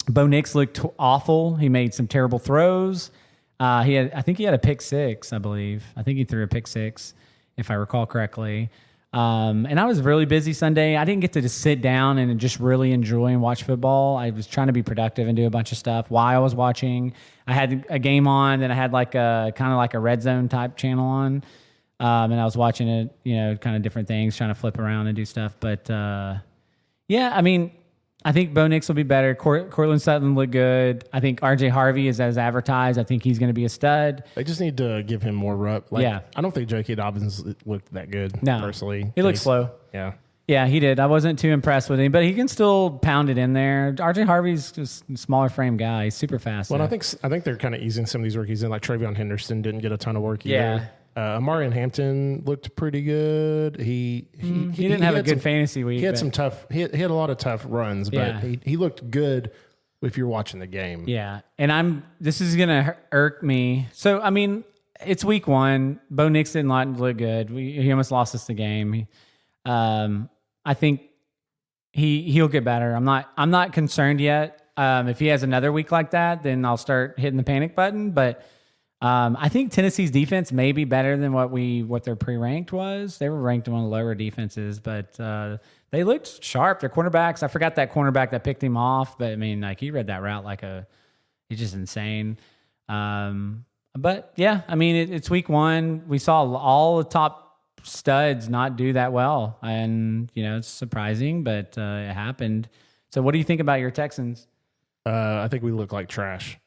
A: Nix looked awful. He made some terrible throws. I think he had a pick 6, I believe. I think he threw a pick 6, if I recall correctly. And I was really busy Sunday. I didn't get to just sit down and just really enjoy and watch football. I was trying to be productive and do a bunch of stuff while I was watching. I had a game on, then I had like a kind of like a red zone type channel on. And I was watching it, kind of different things, trying to flip around and do stuff. But yeah, I mean, I think Bo Nix will be better. Cortland Sutton looked good. I think RJ Harvey is as advertised. I think he's going to be a stud.
B: They just need to give him more rep.
A: Yeah.
B: I don't think J.K. Dobbins looked that good, personally.
A: He looked slow.
B: Yeah.
A: Yeah, he did. I wasn't too impressed with him, but he can still pound it in there. RJ Harvey's just a smaller frame guy. He's super fast.
B: Well, I think they're kind of easing some of these rookies in. Like Travion Henderson didn't get a ton of work either.
A: Yeah.
B: Amarian Hampton looked pretty good. He
A: didn't have a good fantasy week.
B: He had some tough. He had a lot of tough runs, but he looked good if you're watching the game.
A: Yeah, and this is gonna irk me. So I mean, it's week 1. Bo Nix didn't look good. He almost lost us the game. I think he'll get better. I'm not concerned yet. If he has another week like that, then I'll start hitting the panic button. But I think Tennessee's defense may be better than what their pre-ranked was. They were ranked one of the lower defenses, but they looked sharp. Their cornerbacks, I forgot that cornerback that picked him off, but I mean, like he read that route he's just insane. But yeah, I mean, it's week 1. We saw all the top studs not do that well, and it's surprising, but it happened. So, what do you think about your Texans?
B: I think we look like trash.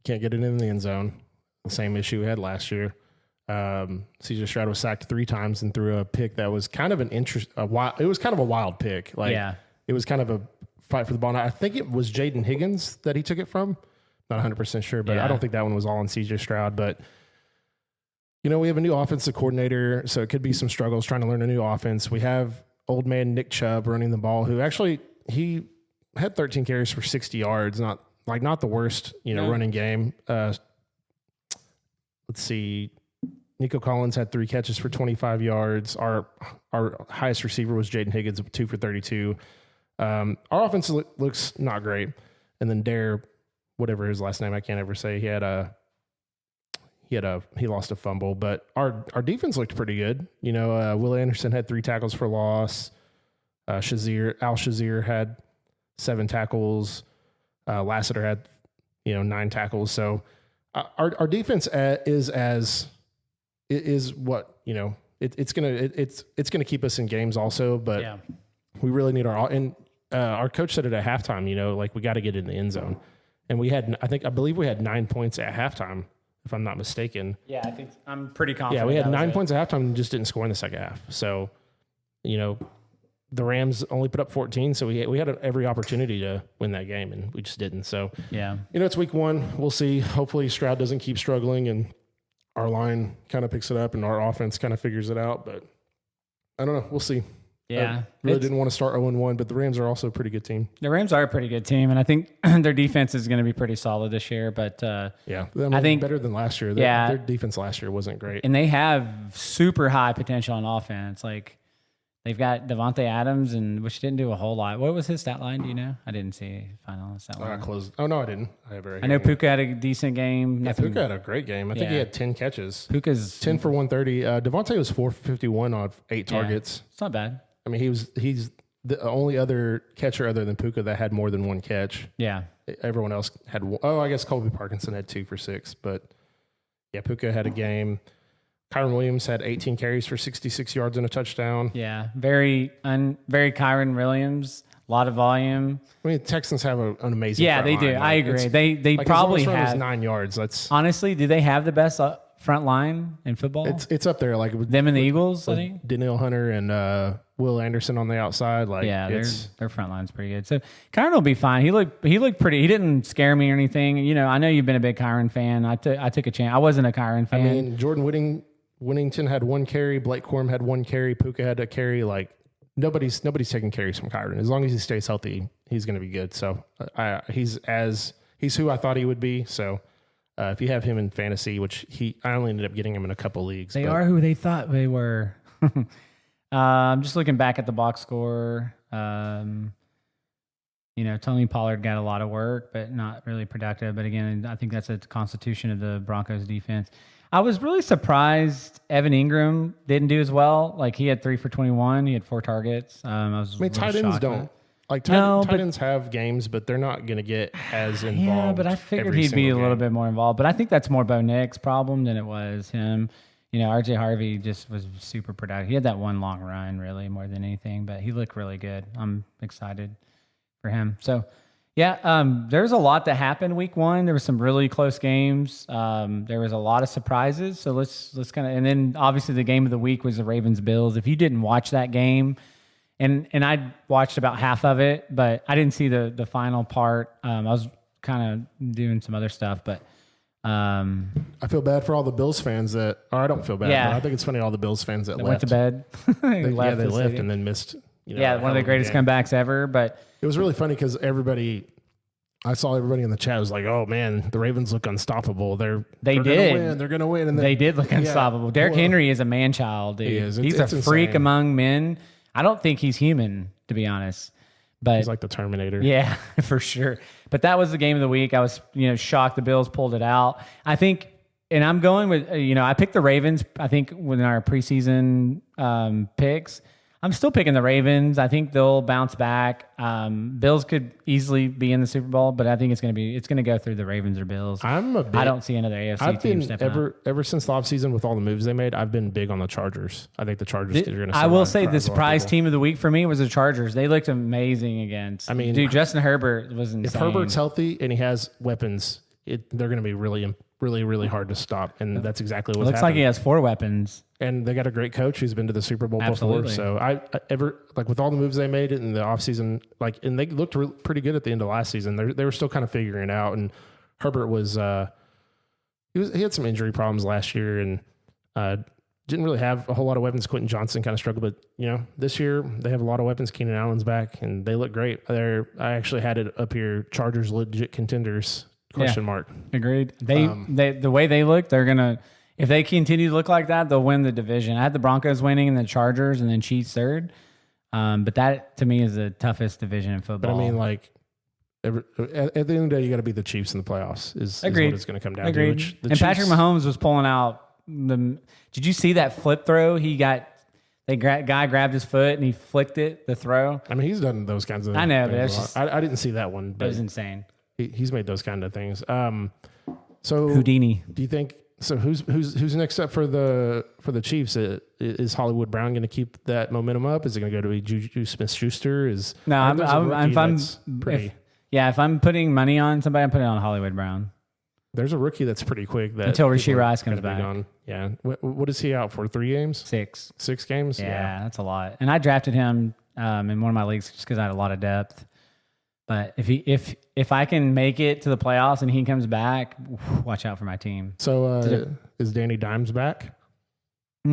B: Can't get it in the end zone. The same issue we had last year. CJ Stroud was sacked 3 times and threw a pick that was kind of it was kind of a wild pick. It was kind of a fight for the ball. Now, I think it was Jaden Higgins that he took it from. Not 100% sure, but I don't think that one was all on CJ Stroud. But we have a new offensive coordinator, so it could be some struggles trying to learn a new offense. We have old man Nick Chubb running the ball, who actually he had 13 carries for 60 yards. Not the worst running game. Let's see. Nico Collins had 3 catches for 25 yards. Our highest receiver was Jaden Higgins with 2 for 32. Our offense looks not great. And then Dare, whatever his last name, I can't ever say. He lost a fumble, but our defense looked pretty good. Will Anderson had 3 tackles for loss. Al Shazier had 7 tackles. Lassiter had 9 tackles. So our defense is what it's gonna keep us in games also. But we really need our coach said it at halftime. We got to get in the end zone, and I believe we had 9 points at halftime, if I'm not mistaken.
A: Yeah, I think I'm pretty confident.
B: Yeah, we had 9 points at halftime and just didn't score in the second half. So, the Rams only put up 14, so we had every opportunity to win that game, and we just didn't. So, it's week 1. We'll see. Hopefully, Stroud doesn't keep struggling, and our line kind of picks it up, and our offense kind of figures it out. But I don't know. We'll see.
A: Yeah.
B: I really didn't want to start 0-1, but the Rams are also a pretty good team.
A: The Rams are a pretty good team, and I think their defense is going to be pretty solid this year. But
B: I think better than last year. Their defense last year wasn't great.
A: And they have super high potential on offense. Like, they've got Devontae Adams, which didn't do a whole lot. What was his stat line? Do you know? I didn't see final stat line.
B: Oh, no, I didn't.
A: I know Puka had a decent game.
B: Yeah, Puka had a great game. I think he had 10 catches.
A: Puka's
B: 10 for 130. Devontae was 4 for 51 on 8 targets.
A: It's not bad.
B: I mean, he's the only other catcher other than Puka that had more than 1 catch.
A: Yeah.
B: Everyone else had one. Oh, I guess Colby Parkinson had 2 for 6. But, yeah, Puka had a game. Kyron Williams had 18 carries for 66 yards and a touchdown.
A: Yeah, very Kyron Williams. A lot of volume.
B: I mean, Texans have an amazing.
A: Yeah, they do. I agree. They probably have
B: 9 yards. That's
A: honestly. Do they have the best front line in football?
B: It's up there.
A: Them and the Eagles. I think
B: Danielle Hunter and Will Anderson on the outside.
A: Their front line's pretty good. So Kyron will be fine. He looked pretty. He didn't scare me or anything. I know you've been a big Kyron fan. I took a chance. I wasn't a Kyron fan.
B: I mean, Jordan Whittington had 1 carry. Blake Corum had 1 carry. Puka had a carry. Nobody's taking carries from Kyron. As long as he stays healthy, he's going to be good. So he's who I thought he would be. So if you have him in fantasy, which I only ended up getting him in a couple leagues.
A: They are who they thought they were. I'm just looking back at the box score. Tony Pollard got a lot of work, but not really productive. But again, I think that's a constitution of the Broncos defense. I was really surprised Evan Ingram didn't do as well. Like he had 3 for 21. He had 4 targets. I mean,
B: tight ends don't. Like tight ends have games, but they're not going to get as involved.
A: Yeah, but I figured he'd be a little bit more involved. But I think that's more Bo Nix's problem than it was him. RJ Harvey just was super productive. He had that one long run, really, more than anything. But he looked really good. I'm excited for him. So, yeah, there's a lot that happened week 1. There were some really close games. There was a lot of surprises. So let's kind of, and then obviously the game of the week was the Ravens-Bills. If you didn't watch that game, and I watched about half of it, but I didn't see the final part. I was kind of doing some other stuff, but
B: I feel bad for all the Bills fans or I don't feel bad. Yeah. But I think it's funny all the Bills fans that left.
A: Went to bed.
B: they left and then missed.
A: One of the greatest comebacks ever. But
B: it was really funny because I saw everybody in the chat was like, "Oh man, the Ravens look unstoppable. They're
A: did.
B: They're going to win." And
A: they did look unstoppable. Derrick Henry is a man child, dude.
B: He is.
A: He's a freak among men. I don't think he's human, to be honest. But
B: he's like the Terminator.
A: Yeah, for sure. But that was the game of the week. I was, shocked the Bills pulled it out. I think, and I'm going with, I picked the Ravens. I think within our preseason picks, I'm still picking the Ravens. I think they'll bounce back. Bills could easily be in the Super Bowl, but I think it's going to go through the Ravens or Bills. I don't see another AFC team stepping up.
B: Ever since the offseason with all the moves they made, I've been big on the Chargers. I think the Chargers are going to.
A: I will say the surprise team of the week for me was the Chargers. They looked amazing against. Dude, Justin Herbert was insane.
B: If Herbert's healthy and he has weapons, they're going to be really, really, really hard to stop, and that's exactly what's happening.
A: Looks like he has 4 weapons.
B: And they got a great coach who's been to the Super Bowl before. So I with all the moves they made in the offseason, and they looked pretty good at the end of last season. They were still kind of figuring it out. And Herbert was he had some injury problems last year and didn't really have a whole lot of weapons. Quentin Johnson kind of struggled, but this year they have a lot of weapons. Keenan Allen's back and they look great. I actually had it up here. Chargers legit contenders? ?
A: Agreed. They the way they look, they're gonna. If they continue to look like that, they'll win the division. I had the Broncos winning and the Chargers and then Chiefs third. But that, to me, is the toughest division in football.
B: But at the end of the day, you got to beat the Chiefs in the playoffs is what it's going to come down to.
A: Patrick Mahomes was pulling out did you see that flip throw? Guy grabbed his foot and he flicked it, the throw.
B: He's done those kinds of
A: things. I know, but
B: I didn't see that one. But
A: it was insane.
B: He's made those kind of things. So
A: Houdini.
B: Do you think... So who's next up for the Chiefs? Is Hollywood Brown going to keep that momentum up? Is it going to go to Juju Smith-Schuster? If I'm putting money on somebody, I'm putting it on Hollywood Brown. There's a rookie that's pretty quick
A: until Rashee Rice comes back.
B: Yeah, what is he out for? 3 games?
A: 6.
B: 6 games?
A: Yeah, that's a lot. And I drafted him in one of my leagues just because I had a lot of depth. But if I can make it to the playoffs and he comes back, watch out for my team.
B: So is Danny Dimes back? He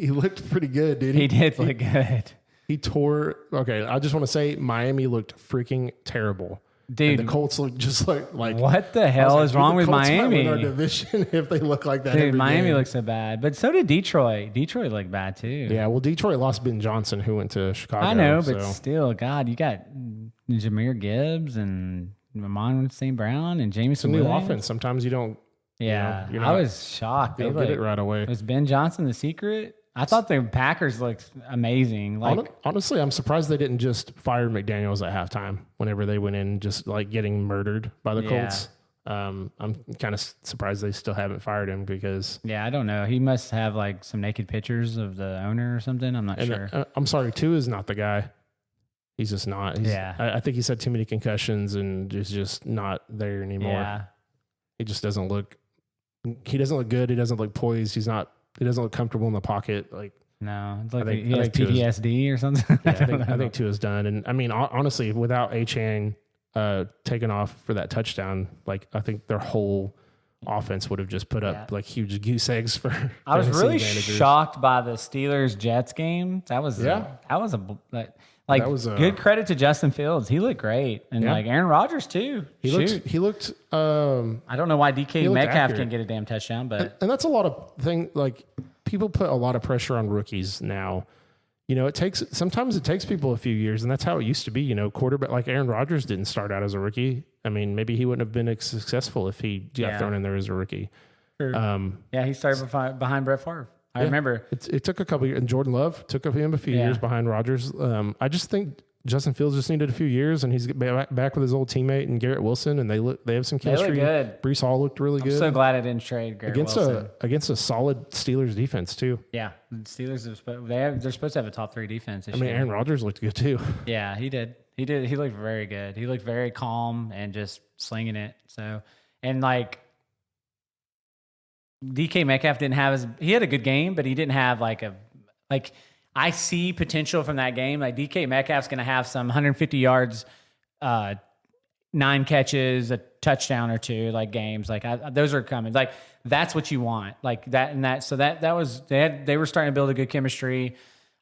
B: looked pretty good, dude.
A: He did look good.
B: He tore. Okay, I just want to say Miami looked freaking terrible.
A: Dude,
B: and the Colts look just like
A: what the hell is wrong with Miami?
B: Might win our division if they look like that.
A: Dude, Miami looks so bad, but so did Detroit. Detroit looked bad too.
B: Yeah, well, Detroit lost Ben Johnson, who went to Chicago.
A: I know, but still, God, you got Jahmyr Gibbs and Amon St. Brown and Jameson.
B: It's a new offense. Sometimes you don't.
A: Yeah, I was shocked.
B: They get it right away.
A: Was Ben Johnson the secret? I thought the Packers looked amazing.
B: Honestly, I'm surprised they didn't just fire McDaniels at halftime whenever they went in, just getting murdered by the Colts. I'm kind of surprised they still haven't fired him because...
A: Yeah, I don't know. He must have some naked pictures of the owner or something. I'm not sure.
B: I'm sorry, Tua is not the guy. He's just not. I think he's had too many concussions and is just not there anymore.
A: Yeah.
B: He just doesn't look... He doesn't look good. He doesn't look poised. He doesn't look comfortable in the pocket.
A: No, it's he has PTSD or something.
B: I think Tua's done. And honestly, without A-Chain taking off for that touchdown, I think their whole offense would have just put up huge goose eggs for.
A: I was really shocked by the Steelers Jets game. That was good credit to Justin Fields. He looked great, and Aaron Rodgers too.
B: He looked.
A: I don't know why DK Metcalf can't get a damn touchdown, but
B: and that's a lot of thing. People put a lot of pressure on rookies now. sometimes it takes people a few years, and that's how it used to be. Quarterback like Aaron Rodgers didn't start out as a rookie. I mean, maybe he wouldn't have been as successful if he got thrown in there as a rookie.
A: Sure. He started behind Brett Favre. I remember.
B: It took a couple years, and Jordan Love took him a few years behind Rodgers. I just think Justin Fields just needed a few years, and he's back with his old teammate and Garrett Wilson, and they have some chemistry.
A: They look good.
B: Brees Hall looked really good.
A: I'm so glad I didn't trade Garrett Wilson.
B: Against a solid Steelers defense too.
A: Yeah, the Steelers they're supposed to have a top 3 defense this year.
B: Aaron Rodgers looked good too.
A: Yeah, he did. He looked very good. He looked very calm and just slinging it. So, and like DK Metcalf he had a good game, but he didn't have I see potential from that game. Like DK Metcalf's going to have some 150 yards, 9 catches, a touchdown or 2, like games. Like those are coming. Like that's what you want. Like that and that. So that was they were starting to build a good chemistry.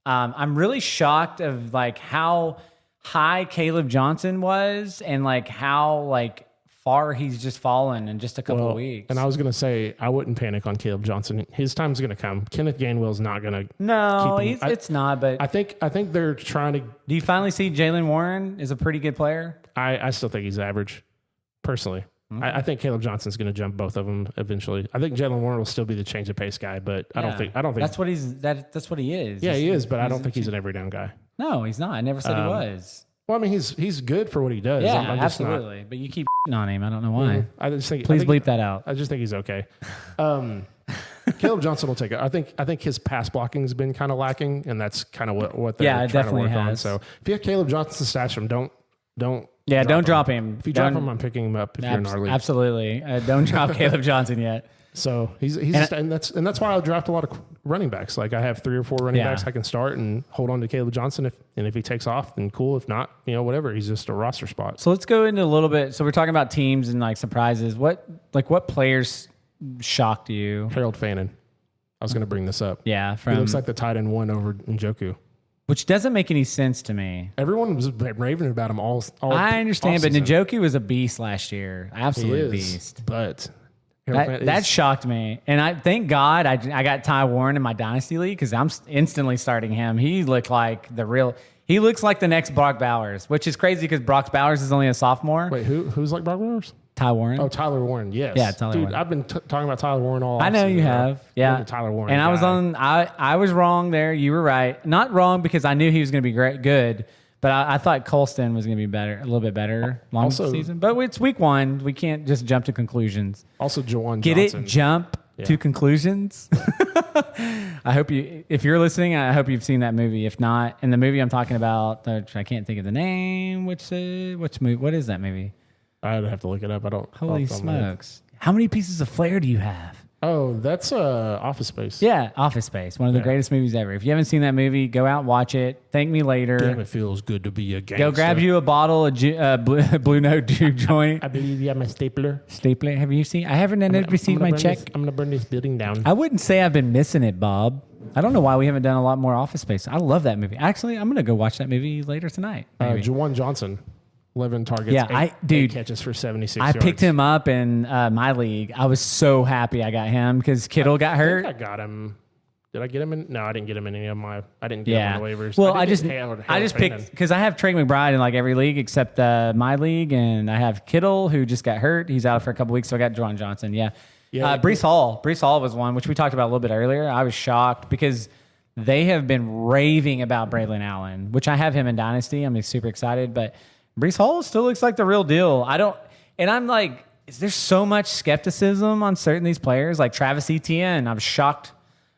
A: I'm really shocked of like how high Caleb Johnson was and like how like far he's just fallen in just a couple of weeks.
B: And I was going to say, I wouldn't panic on Caleb Johnson. His time's going to come. Kenneth Gainwell's not going to.
A: No, it's not. But
B: I think they're trying to.
A: Do you finally see Jalen Warren is a pretty good player?
B: I still think he's average, personally. Okay. I think Caleb Johnson's going to jump both of them eventually. I think Jalen Warren will still be the change of pace guy, but I don't think
A: that's what that's what he is.
B: Yeah, he is, but I don't think he's an every down guy.
A: No, he's not. I never said he was.
B: Well, I mean, he's good for what he does.
A: Yeah, I'm just absolutely. But you keep on him. I don't know why.
B: Mm-hmm.
A: Please bleep that out.
B: I just think he's okay. Caleb Johnson will take it. I think his pass blocking has been kind of lacking, and that's kind of what they're trying to work on. So if you have Caleb Johnson, stash him. Don't
A: drop him.
B: If you drop him, I'm picking him up. If you're in our league,
A: absolutely. Don't drop Caleb Johnson yet.
B: So he's and that's why I draft a lot of running backs. Like I have 3 or 4 running backs I can start and hold on to Caleb Johnson. If he takes off, then cool. If not, whatever. He's just a roster spot.
A: So let's go into a little bit. So we're talking about teams and like surprises. What players shocked you?
B: Harold Fannin. I was going to bring this up.
A: Yeah,
B: he looks like the tight end 1 over Njoku.
A: Which doesn't make any sense to me.
B: Everyone was raving about him all
A: I understand, but Njoku was a beast last year. Absolute beast.
B: But
A: that shocked me. And I thank God I got Ty Warren in my Dynasty League because I'm instantly starting him. He looked like he looks like the next Brock Bowers, which is crazy because Brock Bowers is only a sophomore.
B: Wait, who's like Brock Bowers?
A: Ty Warren.
B: Oh, Tyler Warren. Yes.
A: Yeah, Tyler Warren.
B: I've been talking about Tyler Warren all.
A: I know you have. Yeah.
B: Tyler Warren.
A: And I was wrong there. You were right. Not wrong because I knew he was going to be good, but I thought Colston was going to be better, a little bit better long season. But it's week 1. We can't just jump to conclusions.
B: Also, Jawan
A: Get
B: Johnson.
A: It? Jump to conclusions. I hope if you're listening, I hope you've seen that movie. If not, and the movie I'm talking about, I can't think of the name. What is that movie?
B: I'd have to look it up. I don't.
A: Holy smokes! How many pieces of flair do you have?
B: Oh, that's Office Space.
A: Yeah, Office Space. One of the greatest movies ever. If you haven't seen that movie, go out and watch it. Thank me later.
B: Damn, it feels good to be a gangster.
A: Go grab you a bottle of Blue Note Juke joint.
B: I believe you have my stapler.
A: Have you seen? I haven't received my check.
B: I'm going to burn this building down.
A: I wouldn't say I've been missing it, Bob. I don't know why we haven't done a lot more Office Space. I love that movie. Actually, I'm going to go watch that movie later tonight.
B: Jawan Johnson. 11 targets, 8 catches for 76 yards.
A: I picked him up in my league. I was so happy I got him because Kittle got hurt.
B: I got him. Did I get him in? No, I didn't get him in any of my. I didn't get him on the waivers.
A: Well, I just picked because I have Trey McBride in like every league except my league, and I have Kittle who just got hurt. He's out for a couple weeks, so I got Juwan Johnson. Breece Hall. Breece Hall was one which we talked about a little bit earlier. I was shocked because they have been raving about Braylon Allen, which I have him in Dynasty. I'm super excited, but Breece Hall still looks like the real deal. I'm like, there's so much skepticism on certain of these players, like Travis Etienne. I'm shocked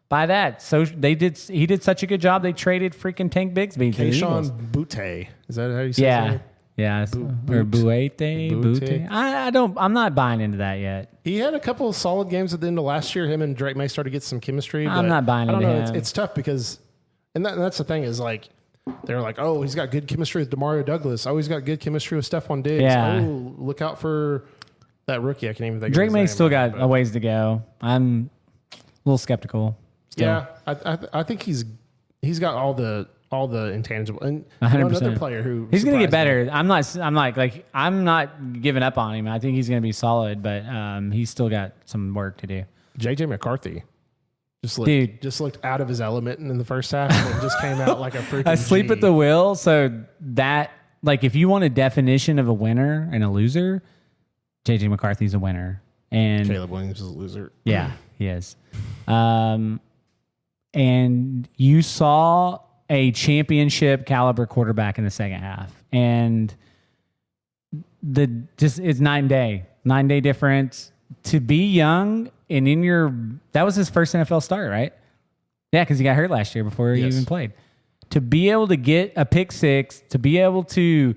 A: by that. So he did such a good job. They traded freaking Tank Bigsby.
B: Kayshon Boutte. Is that how you say it?
A: Yeah. Or Boutte. I'm not buying into that yet.
B: He had a couple of solid games at the end of last year. Him and Drake May started to get some chemistry.
A: I'm not buying into him.
B: It's tough because, and that's the thing is like, they're like, oh, he's got good chemistry with Demario Douglas. Oh, he's got good chemistry with Stephon Diggs.
A: Yeah.
B: Oh, look out for that rookie. I can't even think
A: Drake
B: of his
A: May
B: name.
A: still got a ways to go. I'm a little skeptical. Still.
B: Yeah, I think he's got all the intangible and
A: 100%.
B: Another player who
A: he's going to get better. Me. I'm not giving up on him. I think he's going to be solid, but he's still got some work to do.
B: JJ McCarthy. Just looked out of his element in the first half and then just came out like a freaking
A: asleep at the wheel. So that, like, if you want a definition of a winner and a loser, JJ McCarthy's a winner. And
B: Caleb Williams is a loser.
A: Yeah, he is. And you saw a championship caliber quarterback in the second half. And it's night and day difference. To be young and that was his first NFL start, right? Yeah, because he got hurt last year before he even played. To be able to get a pick six, to be able to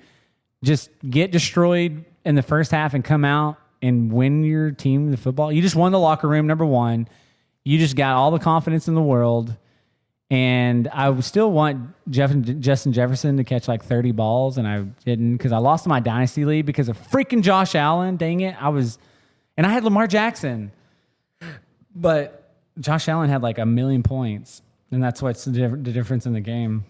A: just get destroyed in the first half and come out and win your team the football. You just won the locker room, number one. You just got all the confidence in the world. And I still want Justin Jefferson to catch like 30 balls, and I didn't because I lost my dynasty league because of freaking Josh Allen. Dang it. And I had Lamar Jackson. But Josh Allen had like 1 million points, and that's what's the difference in the game.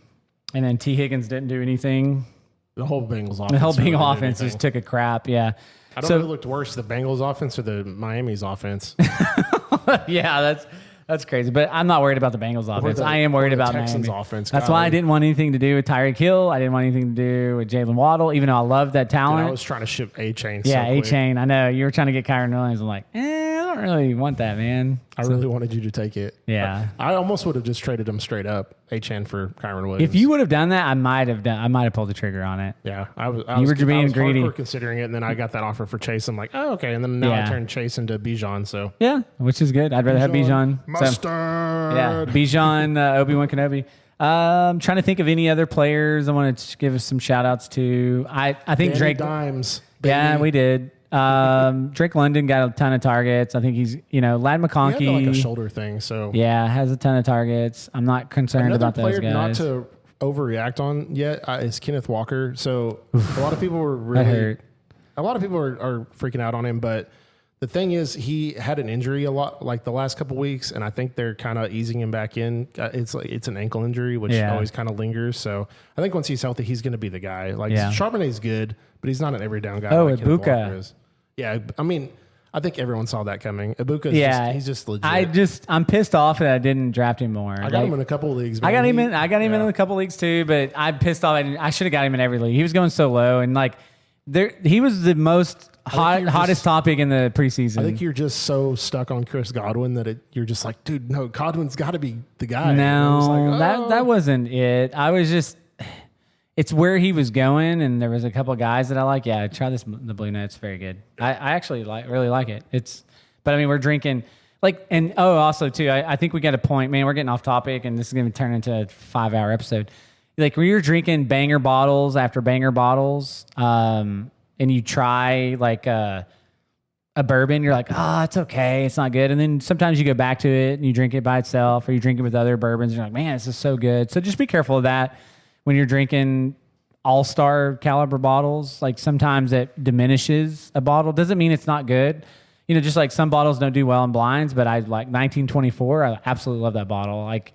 A: And then T. Higgins didn't do anything.
B: The whole Bengals offense.
A: Just took a crap, yeah.
B: I don't know who looked worse, the Bengals offense or the Miami's offense.
A: Yeah, that's crazy. But I'm not worried about the Bengals offense. I am worried about
B: Texans
A: Miami.
B: Offense.
A: That's why I didn't want anything to do with Tyreek Hill. I didn't want anything to do with Jalen Waddle, even though I love that talent.
B: I was trying to ship A-Chain.
A: Yeah, A-Chain. I know. You were trying to get Kyron Williams. I'm like, I don't really want that, man.
B: I really wanted you to take it.
A: Yeah.
B: I almost would have just traded him straight up, A-Chain for Kyron Williams.
A: If you would have done that, I might have pulled the trigger on it.
B: Yeah. I was
A: being greedy.
B: Considering it, and then I got that offer for Chase. I'm like, oh, okay. And then now I turned Chase into Bijan. So
A: yeah, which is good. I'd rather have Bijan.
B: Mustard.
A: Yeah, Bijan, Obi-Wan Kenobi. Trying to think of any other players I want to give some shout outs to. I think
B: Danny
A: Drake
B: Dimes. Baby.
A: Yeah, we did. Drake London got a ton of targets. I think he's, Lad McConkey.
B: He had like a shoulder thing, so
A: yeah, has a ton of targets. I'm not concerned about those guys.
B: Not to overreact on yet is Kenneth walker. So a lot of people were a lot of people are freaking out on him, but the thing is, he had an injury a lot, like the last couple of weeks, and I think they're kind of easing him back in. It's an ankle injury, which always kind of lingers. So I think once he's healthy, he's going to be the guy. Like Charbonnet's good, but he's not an every down guy.
A: Oh,
B: like
A: Ibuka
B: is. Yeah, I mean, I think everyone saw that coming. Ibuka, he's just legit.
A: I'm pissed off that I didn't draft him more.
B: I got him in a couple of leagues.
A: I got him in a couple leagues too, but I'm pissed off. I should have got him in every league. He was going so low, and he was the most hottest topic in the preseason.
B: I think you're just so stuck on Chris Godwin that you're just like, dude, no, Godwin's got to be the guy.
A: No, that wasn't it. I was just, it's where he was going, and there was a couple of guys that I like. Yeah, try the Blue Note. It's very good. I actually really like it. But I mean, we're drinking also too. I think we got a point, man. We're getting off topic, and this is going to turn into a 5-hour episode. Like when you're drinking banger bottles after banger bottles, and you try like a bourbon, you're like, it's okay, it's not good. And then sometimes you go back to it and you drink it by itself, or you drink it with other bourbons. And you're like, man, this is so good. So just be careful of that when you're drinking all-star caliber bottles. Like sometimes it diminishes a bottle. Doesn't mean it's not good. Just like some bottles don't do well in blinds, but I like 1924. I absolutely love that bottle. Like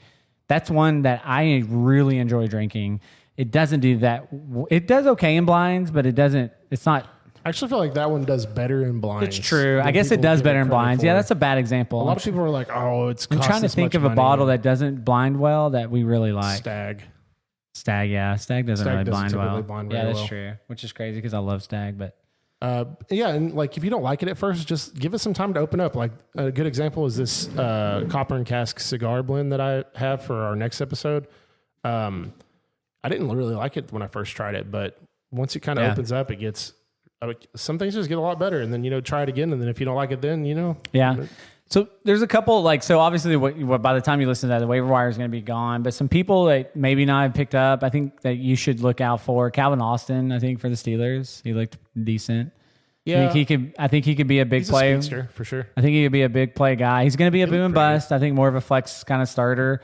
A: that's one that I really enjoy drinking. It doesn't do that. It does okay in blinds, but it's not.
B: I actually feel like that one does better in blinds.
A: It's true. I guess it does better in blinds. Yeah, that's a bad example.
B: A lot of people are like, it's
A: I'm trying to think of a bottle that doesn't blind well that we really like.
B: Stag,
A: yeah. Stag doesn't really blind well.
B: Yeah,
A: that's true. Which is crazy because I love Stag, but.
B: And like if you don't like it at first, just give it some time to open up. Like a good example is this Copper and Cask cigar blend that I have for our next episode. I didn't really like it when I first tried it, but once it kind of opens up, it gets some things just get a lot better. And then try it again, and then if you don't like it, then
A: yeah. So there's a couple so obviously what by the time you listen to that, the waiver wire is going to be gone. But some people that maybe not have picked up, I think that you should look out for Calvin Austin. I think for the Steelers, he looked decent.
B: Yeah,
A: I think he could be a big play.
B: A speedster, for sure.
A: I think he could be a big play guy. He's going to be a boom and bust. I think more of a flex kind of starter.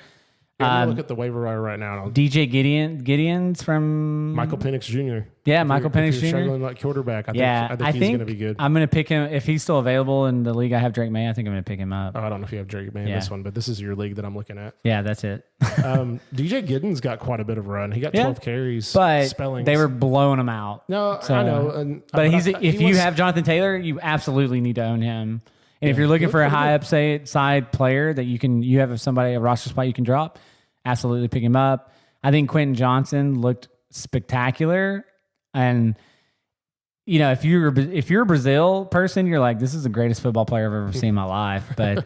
B: Look at the waiver wire right now.
A: DJ Gideon's from
B: Michael Penix Jr.
A: Yeah, Michael Penix Jr.
B: Struggling like quarterback. I think he's going to be good.
A: I'm going to pick him if he's still available in the league. I have Drake May. I think I'm going to pick him up.
B: I don't know if you have Drake May in this one, but this is your league that I'm looking at.
A: Yeah, that's it.
B: DJ Giddens got quite a bit of run. He got 12 carries.
A: But
B: Spellings.
A: They were blowing him out.
B: No, so, I know.
A: If you have Jonathan Taylor, you absolutely need to own him. And if you're looking for a high upside player that you have a roster spot you can drop, absolutely pick him up. I think Quentin Johnson looked spectacular. And, if you're a Brazil person, you're like, this is the greatest football player I've ever seen in my life. But,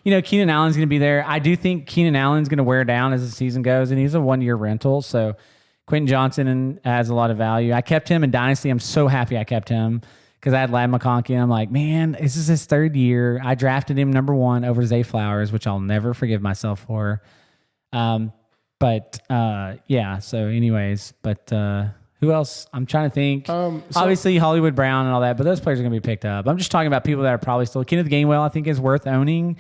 A: Keenan Allen's going to be there. I do think Keenan Allen's going to wear down as the season goes, and he's a 1-year rental. So Quentin Johnson has a lot of value. I kept him in Dynasty. I'm so happy I kept him because I had Ladd McConkey, and I'm like, man, this is his 3rd year. I drafted him number 1 over Zay Flowers, which I'll never forgive myself for. So anyways, who else? I'm trying to think. Obviously, Hollywood Brown and all that, but those players are going to be picked up. I'm just talking about people that are probably still. Kenneth Gainwell, I think, is worth owning.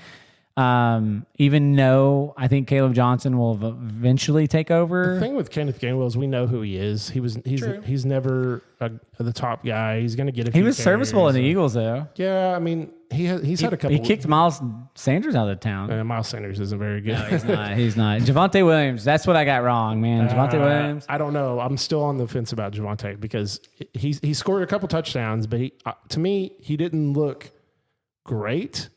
A: Even though I think Caleb Johnson will eventually take over.
B: The thing with Kenneth Gainwell is we know who he is. He's never the top guy. He's going to get a few
A: He was serviceable in the Eagles, though.
B: Yeah, I mean, he's had a couple.
A: He kicked Miles Sanders out of town.
B: Miles Sanders isn't very good.
A: No, he's not. Javonte Williams, that's what I got wrong, man. Javonte Williams.
B: I don't know. I'm still on the fence about Javonte because he scored a couple touchdowns, but to me, he didn't look great.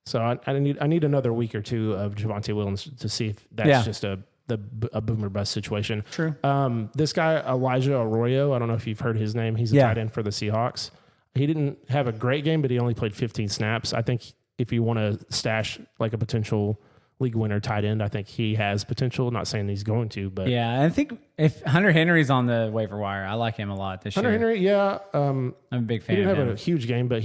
B: So I need another week or two of Javonte Williams to see if that's just a boomer bust situation.
A: True.
B: This guy, Elijah Arroyo, I don't know if you've heard his name. He's a tight end for the Seahawks. He didn't have a great game, but he only played 15 snaps. I think if you want to stash like a potential league winner tight end, I think he has potential. Not saying he's going to, but
A: yeah, I think if Hunter Henry's on the waiver wire, I like him a lot this year.
B: Hunter Henry, yeah.
A: I'm a big fan.
B: He didn't
A: of him.
B: have a huge game, but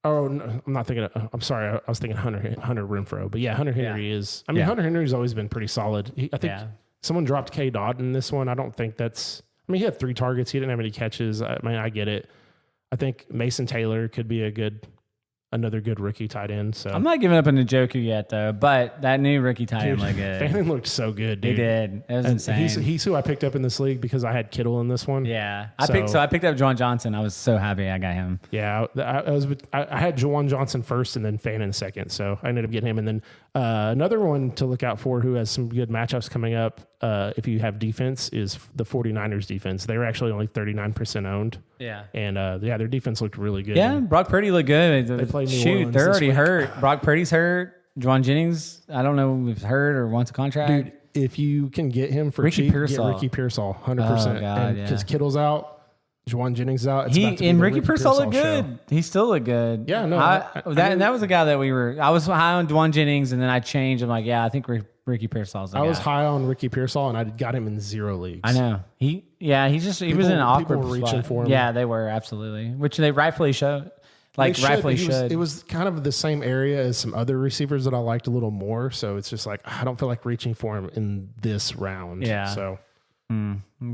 B: Oh, no, I'm not thinking. I'm sorry. I was thinking Hunter Renfro, but yeah, Hunter Henry is. I mean, Hunter Henry's always been pretty solid. I think someone dropped K. Dodd in this one. I don't think that's. I mean, he had 3 targets. He didn't have any catches. I mean, I get it. I think Mason Taylor could be another good rookie tight end. So
A: I'm not giving up on Njoku yet, though. But that new rookie tight end looked good.
B: Fannin looked so good, dude.
A: He did. It was insane.
B: He's who I picked up in this league because I had Kittle in this one.
A: Yeah, I picked up Juwan Johnson. I was so happy I got him.
B: Yeah, I had Juwan Johnson first and then Fannin second, so I ended up getting him. And then another one to look out for who has some good matchups coming up. If you have defense, is the 49ers defense. They were actually only 39% owned.
A: Yeah.
B: And their defense looked really good.
A: Yeah, Brock Purdy looked good.
B: They played New Orleans
A: they're already
B: week.
A: hurt. Brock Purdy's hurt. Juwan Jennings, I don't know if he's hurt or wants a contract.
B: Dude, if you can get him for
A: Ricky
B: cheap,
A: Pearsall.
B: get Ricky Pearsall, 100%.
A: Oh, God,
B: Because Kittle's out, Juwan Jennings out.
A: Ricky Pearsall looked good.
B: Show.
A: He still looked good.
B: Yeah, no.
A: That was a guy that I was high on Juwan Jennings, and then I changed. I'm like, yeah, I think Ricky Pearsall's the guy.
B: I was high on Ricky Pearsall, and I got him in 0 leagues.
A: I know. He was in an awkward
B: people were reaching
A: spot.
B: for him.
A: Yeah, they were, absolutely. Which they rightfully should.
B: It was kind of the same area as some other receivers that I liked a little more. So it's just like, I don't feel like reaching for him in this round.
A: Yeah.
B: So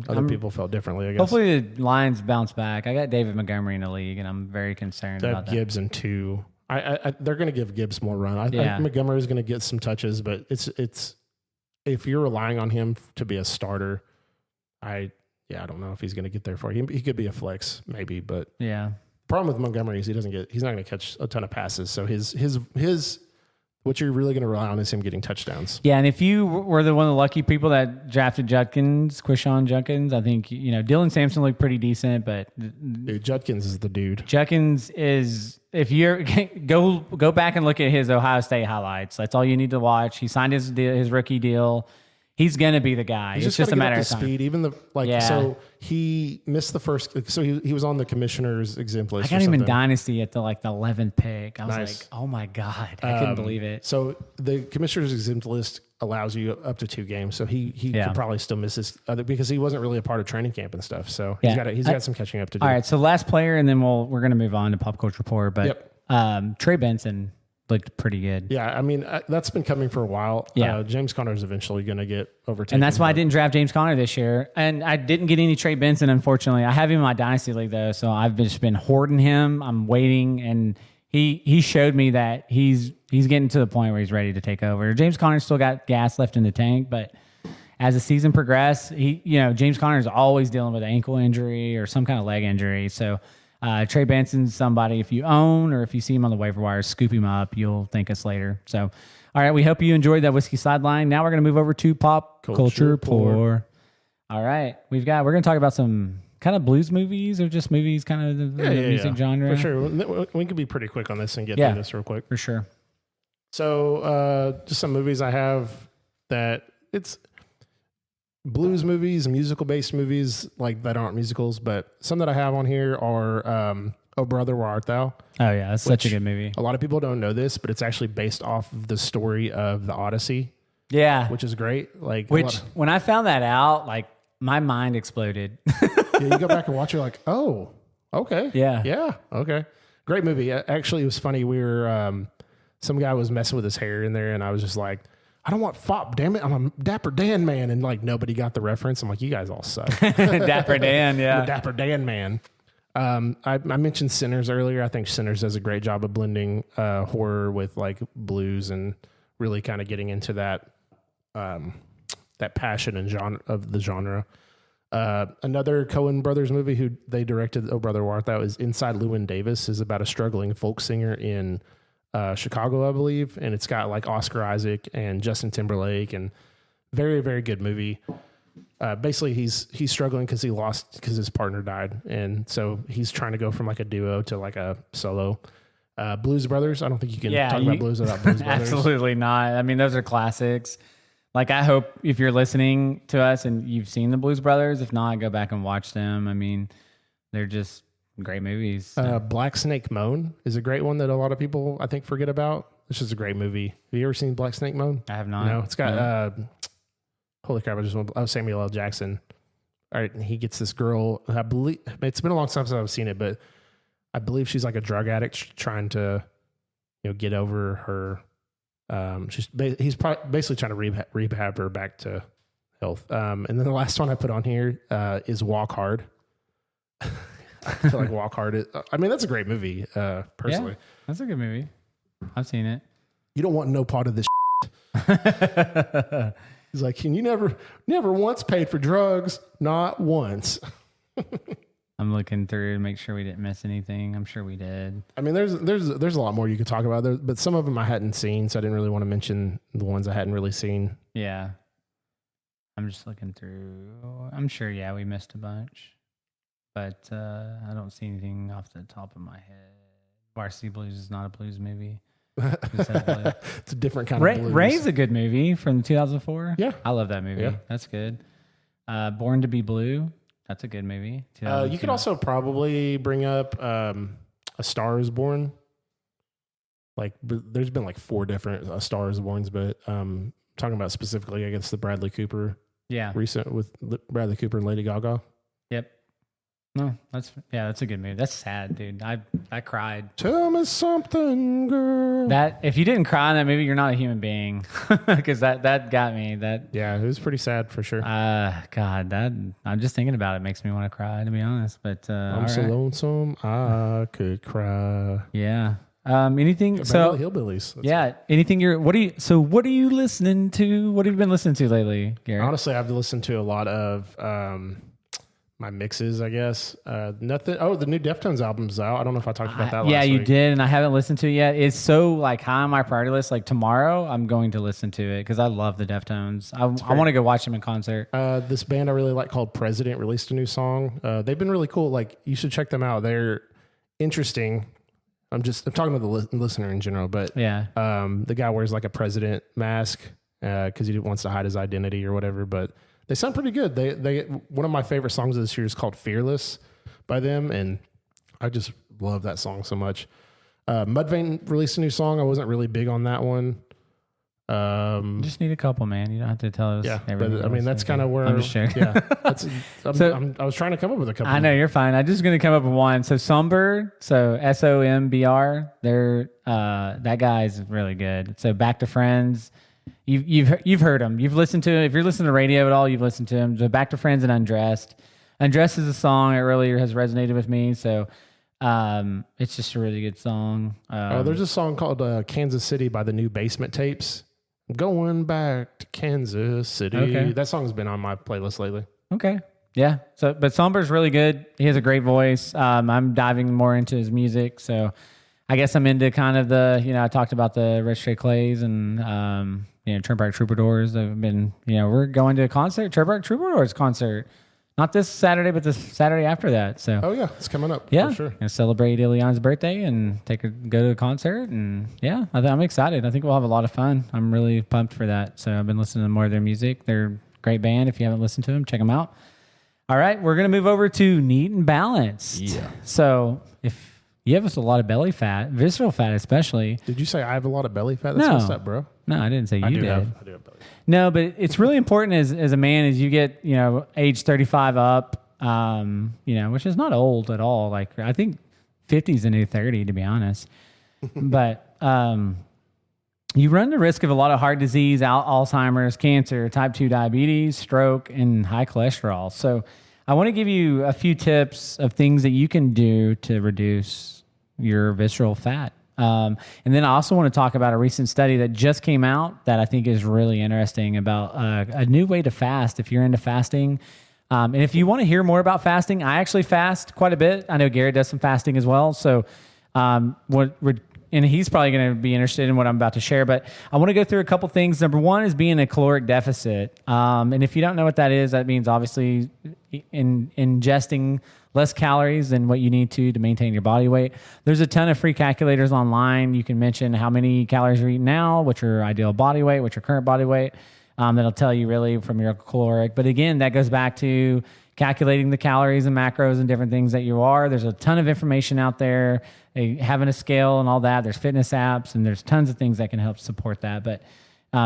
B: other people felt differently, I guess.
A: Hopefully the Lions bounce back. I got David Montgomery in the league, and I'm very concerned about that.
B: Gibbs in 2. They're going to give Gibbs more run. I think Montgomery's going to get some touches, but it's if you're relying on him to be a starter, I don't know if he's going to get there for you. He could be a flex, maybe, but
A: yeah.
B: Problem with Montgomery is he's not going to catch a ton of passes. So his what you're really going to rely on is him getting touchdowns.
A: Yeah, and if you were one of the lucky people that drafted Quishon Judkins, I think Dylan Sampson looked pretty decent, but
B: dude, Judkins is the dude.
A: Judkins is, if you're go back and look at his Ohio State highlights. That's all you need to watch. He signed his rookie deal. He's gonna be the guy. It's just a matter of time.
B: Speed, so he missed the first. So he was on the commissioner's exempt list.
A: I got him in Dynasty at the 11th pick. I was like, oh my god, I couldn't believe it.
B: So the commissioner's exempt list allows you up to 2 games. So he could probably still miss this because he wasn't really a part of training camp and stuff. So he's got some catching up to do.
A: All right, so last player, and then we're gonna move on to Pop Culture Report. But Trey Benson looked pretty good.
B: Yeah, I mean, that's been coming for a while.
A: Yeah.
B: James Conner is eventually going to get overtaken.
A: And that's why I didn't draft James Conner this year. And I didn't get any Trey Benson, unfortunately. I have him in my Dynasty League, though, so I've just been hoarding him. I'm waiting, and he showed me that he's getting to the point where he's ready to take over. James Conner's still got gas left in the tank, but as the season progressed, James Conner is always dealing with an ankle injury or some kind of leg injury, so Trey Benson's somebody, if you own or if you see him on the waiver wire, scoop him up. You'll thank us later. So, all right, we hope you enjoyed that Whiskey Sideline. Now we're going to move over to Pop Culture Pour. All right, we're going to talk about some kind of blues movies or just movies kind of the music genre?
B: For sure. We could be pretty quick on this and get through this real quick.
A: For sure.
B: So just some movies I have that it's blues movies, musical-based movies like that aren't musicals, but some that I have on here are Oh Brother, Where Art Thou?
A: Oh, yeah. That's such a good movie.
B: A lot of people don't know this, but it's actually based off of the story of the Odyssey.
A: Yeah.
B: Which is great.
A: When I found that out, like, my mind exploded.
B: You go back and watch it like, oh, okay. Yeah, okay. Great movie. Actually, it was funny. We were, some guy was messing with his hair in there, and I was just like, I don't want fop, damn it. I'm a Dapper Dan man. And like, nobody got the reference. I'm like, you guys all suck.
A: Dapper Dan, yeah.
B: I'm a Dapper Dan man. I mentioned Sinners earlier. I think Sinners does a great job of blending horror with like blues and really kind of getting into that passion and genre of the genre. Another Coen Brothers movie who they directed, Oh Brother, Where Art Thou, is Inside Llewyn Davis, is about a struggling folk singer in Chicago, I believe. And it's got like Oscar Isaac and Justin Timberlake, and very, very good movie. Basically he's struggling because his partner died. And so he's trying to go from like a duo to like a solo. Blues Brothers. I don't think you can talk about blues without Blues Brothers.
A: Absolutely not. I mean, those are classics. Like, I hope if you're listening to us and you've seen the Blues Brothers, if not, go back and watch them. I mean, they're just great movies. So.
B: Black Snake Moan is a great one that a lot of people, I think, forget about. It's just a great movie. Have you ever seen Black Snake Moan?
A: I have not.
B: No, it's got, holy crap, Samuel L. Jackson. All right, and he gets this girl, I believe, it's been a long time since I've seen it, but I believe she's like a drug addict trying to, get over her. He's basically trying to rehab her back to health. And then the last one I put on here is Walk Hard. I feel like Walk Hard is, that's a great movie, personally.
A: Yeah, that's a good movie. I've seen it.
B: You don't want no part of this He's like, and you never once paid for drugs, not once.
A: I'm looking through to make sure we didn't miss anything. I'm sure we did.
B: I mean, there's a lot more you could talk about there, but some of them I hadn't seen, so I didn't really want to mention the ones I hadn't really seen.
A: Yeah. I'm just looking through. I'm sure, we missed a bunch. But I don't see anything off the top of my head. Varsity Blues is not a blues movie.
B: It's a different kind of blues.
A: Ray's a good movie from 2004.
B: Yeah.
A: I love that movie. Yeah. That's good. Born to be Blue. That's a good movie.
B: You could also probably bring up A Star is Born. Like, there's been like 4 different A Star is Borns, but talking about specifically, I guess, the Bradley Cooper.
A: Yeah.
B: Recent with Bradley Cooper and Lady Gaga.
A: Yep. No, that's a good movie. That's sad, dude. I cried.
B: Tell me something, girl.
A: That if you didn't cry in that movie, you're not a human being. Because that got me.
B: It was pretty sad for sure.
A: God, I'm just thinking about it makes me want to cry, to be honest. But
B: I'm so lonesome I could cry.
A: Yeah. Anything? So
B: Hillbillies.
A: Anything? What are you listening to? What have you been listening to lately, Gary?
B: Honestly, I've listened to a lot of my mixes, I guess. Nothing. Oh, the new Deftones album's out. I don't know if I talked about that last week.
A: Yeah, you did, and I haven't listened to it yet. It's so like high on my priority list. Like tomorrow, I'm going to listen to it because I love the Deftones. I want to go watch them in concert.
B: This band I really like called President released a new song. They've been really cool. Like, you should check them out. They're interesting. I'm talking to the listener in general, but the guy wears like a president mask because he wants to hide his identity or whatever, but they sound pretty good. They one of my favorite songs of this year is called Fearless by them, and I just love that song so much. Mudvayne released a new song. I wasn't really big on that one.
A: You just need a couple, man. You don't have to tell us.
B: Yeah, but I mean, that's kind of where
A: I'm just sharing.
B: Yeah, I was trying to come up with a couple.
A: I know you're fine. I'm just going to come up with one. So Sombr, so SOMBR. They're that guy's really good. So Back to Friends. You've heard them. You've listened to it. If you're listening to radio at all, you've listened to them. So Back to Friends and Undressed. Undressed is a song that really has resonated with me. So it's just a really good song.
B: There's a song called Kansas City by the New Basement Tapes. Going back to Kansas City.
A: Okay.
B: That song's been on my playlist lately.
A: Okay. Yeah. So, but Somber's really good. He has a great voice. I'm diving more into his music. So I guess I'm into kind of I talked about the Red Stray Clays and, Turnpike Troubadours. I've been, we're going to a concert, Turnpike Troubadours concert Not this Saturday, but the Saturday after that. So.
B: Oh yeah, it's coming up.
A: Yeah,
B: for sure.
A: And celebrate Ileana's birthday and go to a concert, and yeah, I'm excited. I think we'll have a lot of fun. I'm really pumped for that. So I've been listening to more of their music. They're a great band. If you haven't listened to them, check them out. All right, we're gonna move over to Neat and Balanced.
B: Yeah.
A: So if you have a lot of belly fat, visceral fat especially.
B: Did you say I have a lot of belly fat? That's messed up, bro.
A: No, I didn't say you did.
B: I do have belly fat.
A: No, but it's really important as a man as you get age 35 up. Which is not old at all. Like I think 50 is the new 30, to be honest. But you run the risk of a lot of heart disease, Alzheimer's, cancer, type 2 diabetes, stroke, and high cholesterol. So I want to give you a few tips of things that you can do to reduce your visceral fat. And then I also want to talk about a recent study that just came out that I think is really interesting about a new way to fast if you're into fasting. And if you want to hear more about fasting, I actually fast quite a bit. I know Garrett does some fasting as well. So, and he's probably going to be interested in what I'm about to share, but I want to go through a couple things. Number one is being a caloric deficit. And if you don't know what that is, that means obviously ingesting less calories than what you need to maintain your body weight. There's a ton of free calculators online. You can mention how many calories you're eating now, what's your ideal body weight, what's your current body weight. That'll tell you really from your caloric. But again, that goes back to calculating the calories and macros and different things that you are. There's a ton of information out there, having a scale and all that. There's fitness apps, and there's tons of things that can help support that. But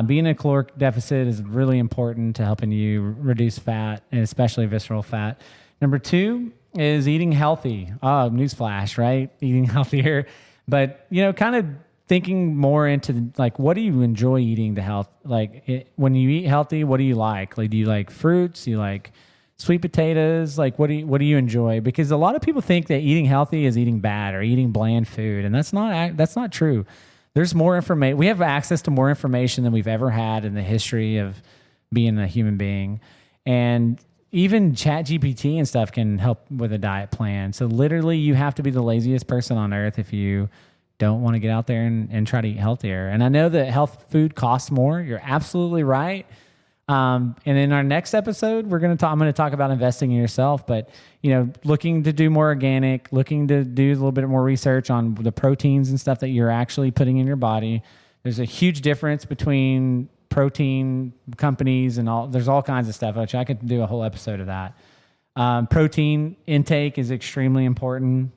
A: being in a caloric deficit is really important to helping you reduce fat, and especially visceral fat. Number two is eating healthy. Oh, newsflash, right? Eating healthier. But, kind of thinking more into like, what do you enjoy eating to health? Like when you eat healthy, what do you like? Like, do you like fruits? Do you like sweet potatoes? Like, what do you enjoy? Because a lot of people think that eating healthy is eating bad or eating bland food. And that's not true. There's more information. We have access to more information than we've ever had in the history of being a human being. And even ChatGPT and stuff can help with a diet plan. So literally you have to be the laziest person on earth if you don't want to get out there and try to eat healthier. And I know that health food costs more. You're absolutely right. And in our next episode, I'm going to talk about investing in yourself, but looking to do more organic, looking to do a little bit more research on the proteins and stuff that you're actually putting in your body. There's a huge difference between protein companies and all. There's all kinds of stuff, which I could do a whole episode of that. Protein intake is extremely important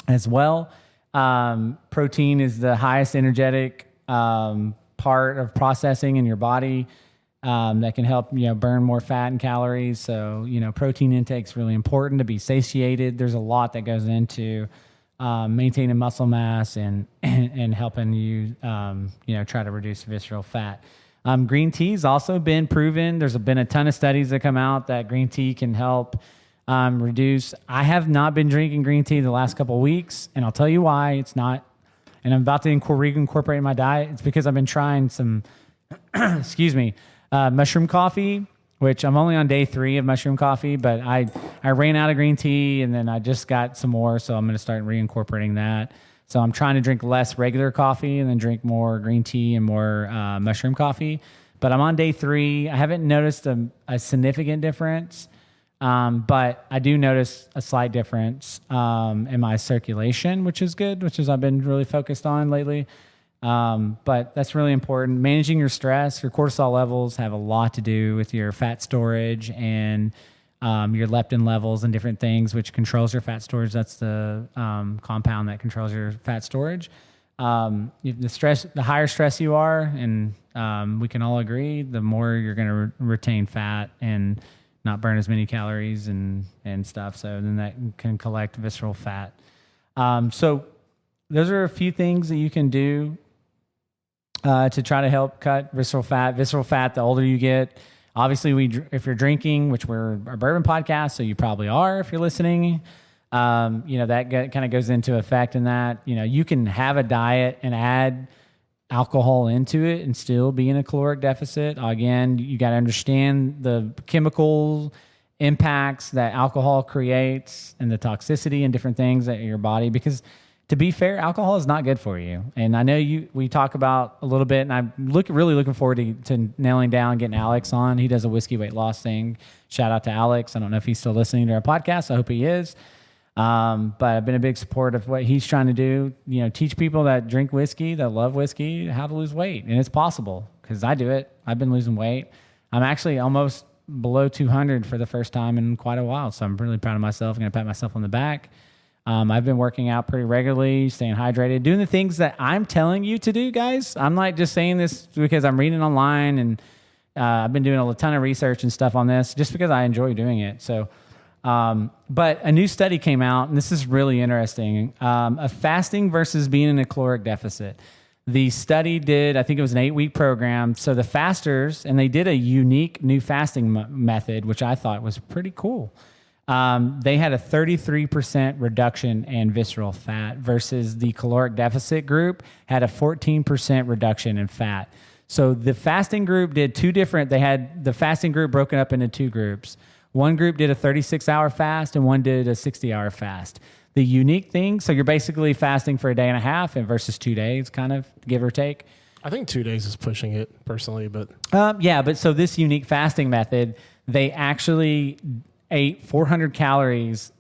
A: as well. Protein is the highest energetic part of processing in your body that can help burn more fat and calories. So protein intake is really important to be satiated. There's a lot that goes into maintaining muscle mass and helping you try to reduce visceral fat. Green tea's also been proven. There's been a ton of studies that come out that green tea can help reduce. I have not been drinking green tea the last couple of weeks, and I'll tell you why. It's not, and I'm about to incorporate in my diet. It's because I've been trying some, mushroom coffee, which I'm only on day 3 of mushroom coffee, but I ran out of green tea, and then I just got some more, so I'm going to start reincorporating that. So I'm trying to drink less regular coffee and then drink more green tea and more mushroom coffee. But I'm on day 3. I haven't noticed a significant difference. But I do notice a slight difference in my circulation, which is good, which is I've been really focused on lately. But that's really important. Managing your stress, your cortisol levels have a lot to do with your fat storage and your leptin levels and different things, which controls your fat storage. That's the compound that controls your fat storage. The higher stress you are, and we can all agree, the more you're going to retain fat and not burn as many calories and stuff. So then that can collect visceral fat. So those are a few things that you can do to try to help cut visceral fat. Visceral fat, the older you get, obviously if you're drinking, which we're a bourbon podcast, so you probably are if you're listening, that kind of goes into effect in that. You can have a diet and add alcohol into it and still be in a caloric deficit. Again, you got to understand the chemical impacts that alcohol creates and the toxicity and different things that your body, because to be fair, alcohol is not good for you. And I know we talk about a little bit, and I'm really looking forward to nailing down, getting Alex on. He does a whiskey weight loss thing. Shout out to Alex. I don't know if he's still listening to our podcast. I hope he is. But I've been a big supporter of what he's trying to do, teach people that drink whiskey, that love whiskey, how to lose weight. And it's possible because I do it. I've been losing weight. I'm actually almost below 200 for the first time in quite a while. So I'm really proud of myself. I'm going to pat myself on the back. I've been working out pretty regularly, staying hydrated, doing the things that I'm telling you to do, guys. I'm not just saying this because I'm reading online, and I've been doing a ton of research and stuff on this just because I enjoy doing it. So, but a new study came out, and this is really interesting, of fasting versus being in a caloric deficit. The study did, I think it was an 8-week program. So the fasters, and they did a unique new fasting method, which I thought was pretty cool. They had a 33% reduction in visceral fat versus the caloric deficit group had a 14% reduction in fat. So the fasting group did they had the fasting group broken up into 2 groups. One group did a 36-hour fast and one did a 60-hour fast. The unique thing, so you're basically fasting for a day and a half and versus 2 days, kind of, give or take.
B: I think 2 days is pushing it personally, but...
A: but so this unique fasting method, they actually ate 400 calories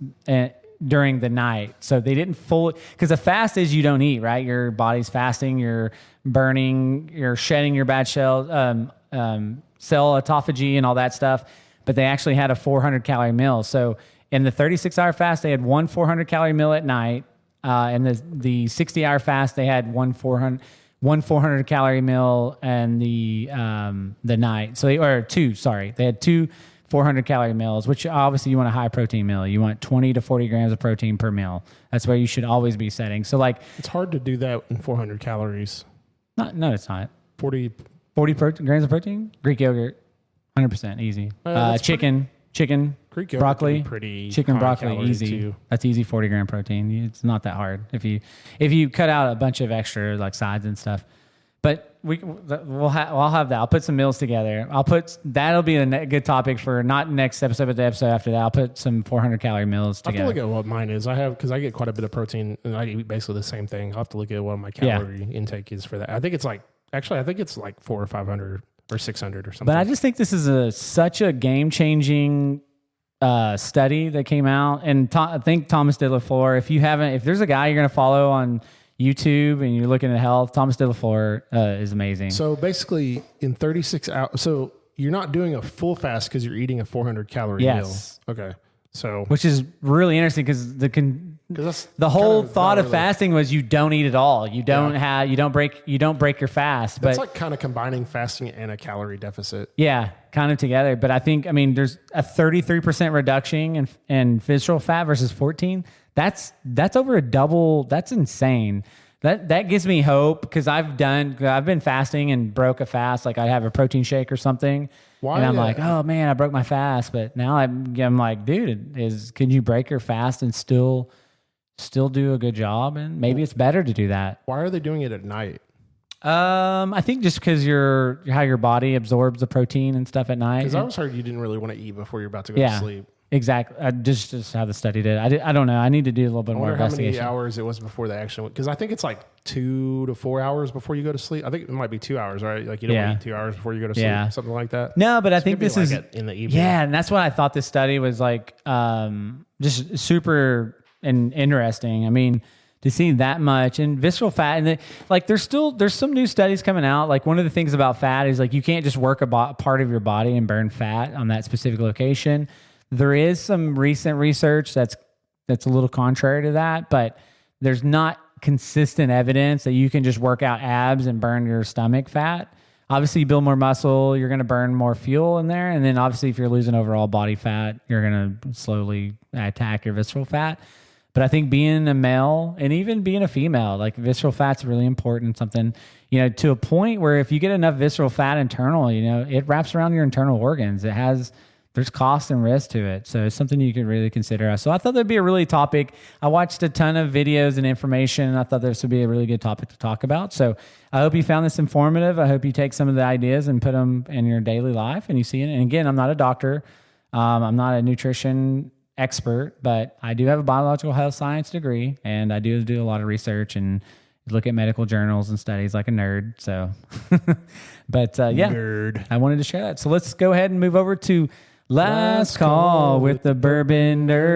A: during the night. So they didn't because a fast is you don't eat, right? Your body's fasting, you're burning, you're shedding your bad cell autophagy and all that stuff. But they actually had a 400 calorie meal. So in the 36-hour fast, they had one 400 calorie meal at night. And the 60-hour fast, they had one 400 calorie meal and the night. So they had 2 400 calorie meals, which obviously you want a high protein meal. You want 20 to 40 grams of protein per meal. That's where you should always be setting. So
B: it's hard to do that in 400 calories.
A: No, it's not.
B: 40
A: grams of protein? Greek yogurt, 100% easy. Chicken,
B: Greek yogurt
A: broccoli,
B: pretty
A: chicken,
B: high
A: broccoli, easy. Too. That's easy 40 gram protein. It's not that hard if you cut out a bunch of extra sides and stuff. But I'll have that. I'll put some meals together. That'll be a good topic for not next episode, but the episode after that. I'll put some 400 calorie meals together.
B: I have to look at what mine is. Because I get quite a bit of protein and I eat basically the same thing. I'll have to look at what my calorie intake is for that. I think it's like 400 or 500 or 600 or something.
A: But I just think this is such a game changing study that came out. And I think Thomas de la Flor, if there's a guy you're going to follow on YouTube and you're looking at health, Thomas de la Flor is amazing.
B: So basically in 36 hours, so you're not doing a full fast because you're eating a 400 calorie meal. Okay. So,
A: which is really interesting because the whole thought of fasting was you don't eat at all. You don't break your fast.
B: That's like kind of combining fasting and a calorie deficit.
A: Yeah, kind of together. But I think, there's a 33% reduction in visceral fat versus 14. That's over a double. That's insane. That gives me hope because I've been fasting and broke a fast. Like I have a protein shake or something. And I'm like, oh man, I broke my fast. But now I'm like, dude, can you break your fast and still do a good job? And maybe it's better to do that.
B: Why are they doing it at night?
A: I think just because how your body absorbs the protein and stuff at night.
B: Because I was heard you didn't really want to eat before you're about to go to sleep.
A: Exactly. Just how the study did. I don't know. I need to do a little bit more investigation.
B: How many hours it was before the action? Because I think it's like 2 to 4 hours before you go to sleep. I think it might be 2 hours, right? Like you don't eat 2 hours before you go to sleep, something like that.
A: No, but I think this is
B: in the evening.
A: Yeah, and that's what I thought this study was like. Just super and interesting. To see that much and visceral fat, and there's some new studies coming out. Like one of the things about fat is you can't just work a part of your body and burn fat on that specific location. There is some recent research that's a little contrary to that, but there's not consistent evidence that you can just work out abs and burn your stomach fat. Obviously, you build more muscle, you're going to burn more fuel in there, and then obviously if you're losing overall body fat, you're going to slowly attack your visceral fat. But I think being a male and even being a female, visceral fat's really important. Something, to a point where if you get enough visceral fat internal, it wraps around your internal organs. There's cost and risk to it. So it's something you could really consider. So I thought that'd be a really topic. I watched a ton of videos and information, and I thought this would be a really good topic to talk about. So I hope you found this informative. I hope you take some of the ideas and put them in your daily life and you see it. And again, I'm not a doctor. I'm not a nutrition expert, but I do have a biological health science degree, and I do a lot of research and look at medical journals and studies like a nerd. So, but
B: Nerd.
A: I wanted to share that. So let's go ahead and move over to Last Call with the Bourbon Nerds.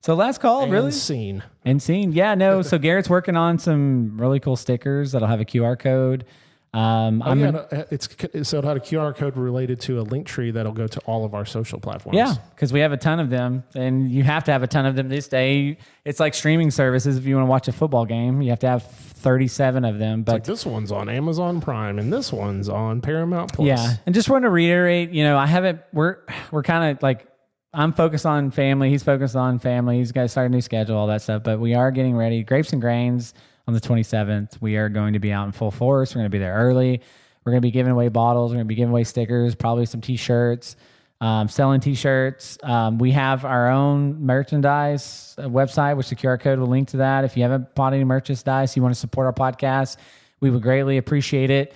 A: So last call,
B: and
A: really?
B: Scene.
A: And scene. Yeah, no. So Garrett's working on some really cool stickers that'll have a QR code.
B: It's so it had a QR code related to a link tree that'll go to all of our social platforms.
A: Yeah, because we have a ton of them, and you have to have a ton of them this day. It's like streaming services. If you want to watch a football game, you have to have 37 of them. But
B: like this one's on Amazon Prime, and this one's on Paramount Plus.
A: Yeah, and just want to reiterate, I haven't. We're kind of like, I'm focused on family. He's focused on family. He's got to start a new schedule, all that stuff. But we are getting ready. Grapes and Grains on the 27th. We are going to be out in full force. We're going to be there early. We're going to be giving away bottles. We're going to be giving away stickers, probably some T-shirts, selling T-shirts. We have our own merchandise website, which the QR code will link to that. If you haven't bought any merchandise, you want to support our podcast, we would greatly appreciate it.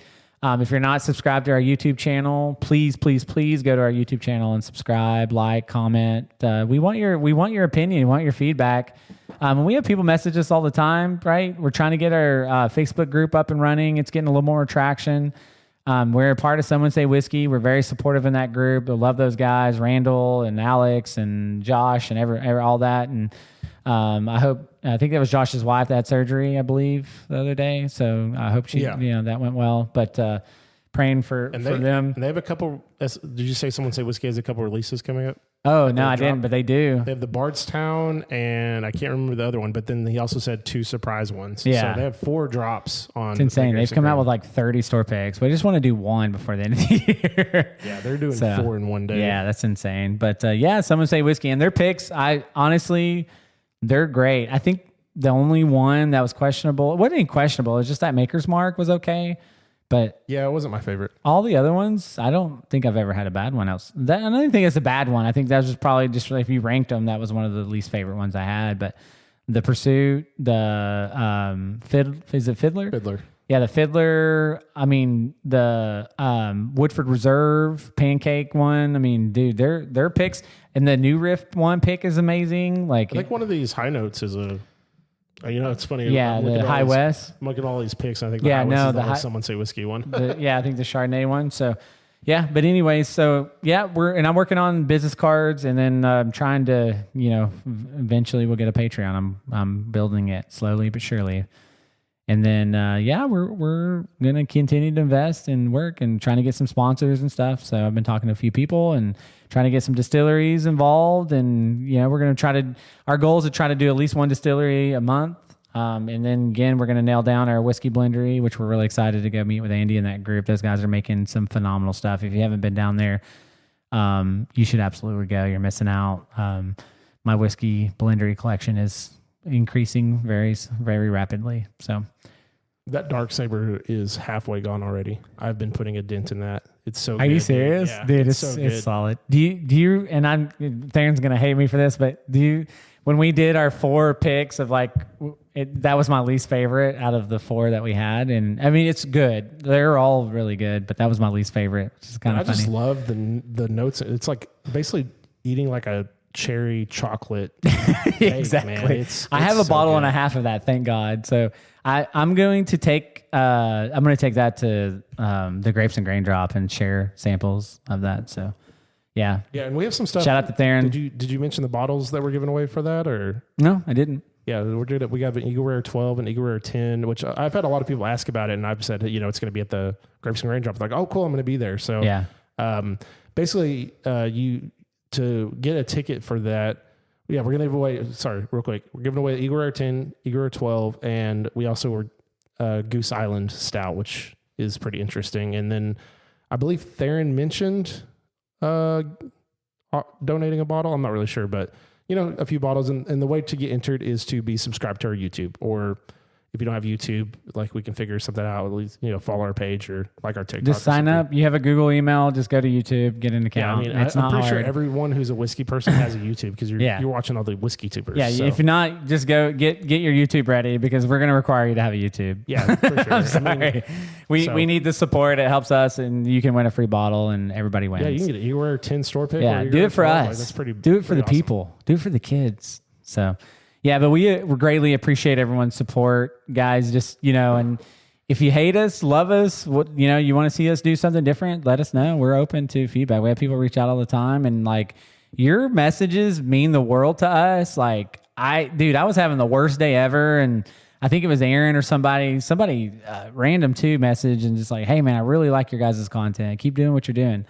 A: If you're not subscribed to our YouTube channel, please, please, please go to our YouTube channel and subscribe, like, comment. We want your opinion. We want your feedback. We have people message us all the time, right? We're trying to get our Facebook group up and running. It's getting a little more traction. We're a part of Someone Say Whiskey. We're very supportive in that group. I love those guys, Randall and Alex and Josh and all that. And I think that was Josh's wife that had surgery, I believe, the other day. So I hope that went well. But praying for them.
B: And they have a couple. Did you say Someone Say Whiskey has a couple releases coming up?
A: Oh, no, I didn't, but they do.
B: They have the Bardstown, and I can't remember the other one, but then he also said 2 surprise ones.
A: Yeah.
B: So they have 4 drops on.
A: It's insane. They've come out with like 30 store picks. We just want to do one before the end of the year.
B: Yeah, they're doing 4 in one day.
A: Yeah, that's insane. But Someone Say Whiskey. And their picks, honestly, they're great. I think the only one that was questionable, it wasn't even questionable, it was just that Maker's Mark was okay. But
B: yeah, it wasn't my favorite.
A: All the other ones, I don't think I've ever had a bad one else. I don't even think it's a bad one. I think that was just probably just if you ranked them, that was one of the least favorite ones I had. But the Pursuit, the is it Fiddler?
B: Fiddler.
A: Yeah, the Fiddler. I mean, the Woodford Reserve Pancake one. I mean, dude, their picks and the New Riff one pick is amazing. Like,
B: I think one of these high notes is a. It's funny.
A: Yeah, the High West.
B: I'm looking at all these picks, and I think the High West is the Someone Say Whiskey one.
A: I think the Chardonnay one. So, yeah. But anyways, I'm working on business cards, and then I'm trying to, eventually we'll get a Patreon. I'm building it slowly but surely. And then, we're going to continue to invest and work and trying to get some sponsors and stuff. So I've been talking to a few people and trying to get some distilleries involved. And, we're going to our goal is to try to do at least one distillery a month. And then again, we're going to nail down our whiskey blendery, which we're really excited to go meet with Andy and that group. Those guys are making some phenomenal stuff. If you haven't been down there, you should absolutely go. You're missing out. My whiskey blendery collection is increasing very, very rapidly. So
B: that Dark Saber is halfway gone already. I've been putting a dent in that. It's so.
A: Are you serious, dude? It's solid. Do you? And Theron's gonna hate me for this, but do you? When we did our 4 picks of that was my least favorite out of the 4 that we had, and I mean it's good. They're all really good, but that was my least favorite, which is kind of funny.
B: I just love the notes. It's like basically eating like a cherry chocolate cake,
A: exactly.
B: Man. It's
A: I have a bottle and a half of that, thank God. So I'm going to take that to the Grapes and Grain Drop and share samples of that. So yeah,
B: and we have some stuff.
A: Shout out to Theron.
B: Did you mention the bottles that we're giving away for that, or
A: no? I didn't.
B: Yeah, we're doing it. We got an Eagle Rare 12 and Eagle Rare 10, which I've had a lot of people ask about it, and I've said it's going to be at the Grapes and Grain Drop. Like, oh, cool, I'm going to be there. So basically, to get a ticket for that, we're going to give away, real quick. We're giving away Eagle Rare 10, Eagle Rare 12, and we also were Goose Island Stout, which is pretty interesting. And then I believe Theron mentioned donating a bottle. I'm not really sure, but, a few bottles. And the way to get entered is to be subscribed to our YouTube. Or if you don't have YouTube, like we can figure something out. At least, follow our page or like our TikTok.
A: Just sign up. You have a Google email. Just go to YouTube, get an account.
B: Yeah, I'm pretty sure everyone who's a whiskey person has a YouTube because you're watching all the whiskey tubers.
A: Yeah,
B: so.
A: If you're not, just go get your YouTube ready because we're going to require you to have a YouTube.
B: Yeah, for sure.
A: I'm sorry. We need the support. It helps us, and you can win a free bottle, and everybody wins.
B: Yeah, you can get it. You wear a 10 store pick.
A: Yeah, do it for us.
B: Like, that's pretty.
A: Do it for the
B: awesome.
A: people. Do it for the kids. So. Yeah, but we greatly appreciate everyone's support, guys. Just, and if you hate us, love us, you want to see us do something different, let us know. We're open to feedback. We have people reach out all the time, and like your messages mean the world to us. Like I was having the worst day ever, and I think it was Aaron or somebody random too message and just like, hey man, I really like your guys' content. Keep doing what you're doing.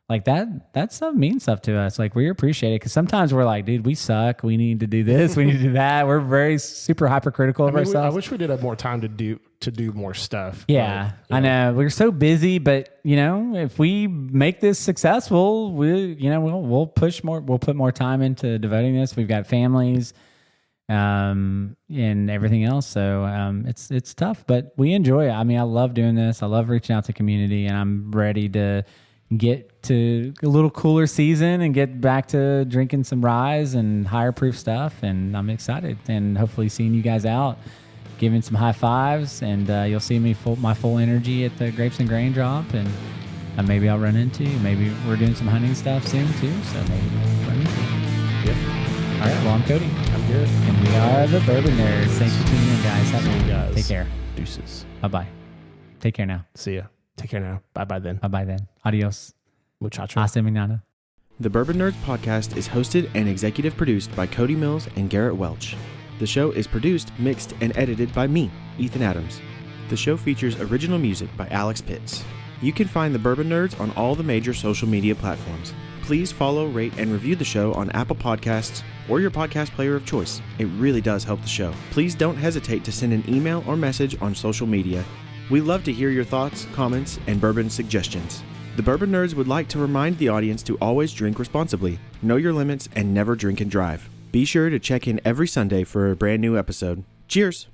A: Like that stuff means stuff to us. Like we appreciate it because sometimes we're like, dude, we suck. We need to do this. We need to do that. We're very super hypercritical of ourselves.
B: I wish we did have more time to do more stuff.
A: Yeah, I know we're so busy, but if we make this successful, we'll push more. We'll put more time into devoting this. We've got families, and everything else. So it's tough, but we enjoy it. I mean, I love doing this. I love reaching out to community, and I'm ready to get to a little cooler season and get back to drinking some ryes and higher proof stuff. And I'm excited and hopefully seeing you guys out, giving some high fives, and you'll see me my full energy at the Grapes and Grain drop. And maybe I'll run into you. Maybe we're doing some hunting stuff soon too. So maybe we'll run into you.
B: Yep.
A: All right. Well, I'm Cody.
B: I'm good.
A: And we are the Bourbon Nerdz. Thanks for tuning in, guys. Have a
B: guys.
A: Take care.
B: Deuces.
A: Bye-bye. Take care now.
B: See ya. Take care now. Bye-bye then.
A: Bye-bye then. Adios.
B: Muchacho.
A: Hasta mañana.
C: The Bourbon Nerdz podcast is hosted and executive produced by Cody Mills and Garrett Welch. The show is produced, mixed, and edited by me, Ethan Adams. The show features original music by Alex Pitts. You can find the Bourbon Nerdz on all the major social media platforms. Please follow, rate, and review the show on Apple Podcasts or your podcast player of choice. It really does help the show. Please don't hesitate to send an email or message on social media. We love to hear your thoughts, comments, and bourbon suggestions. The Bourbon Nerdz would like to remind the audience to always drink responsibly, know your limits, and never drink and drive. Be sure to check in every Sunday for a brand new episode. Cheers!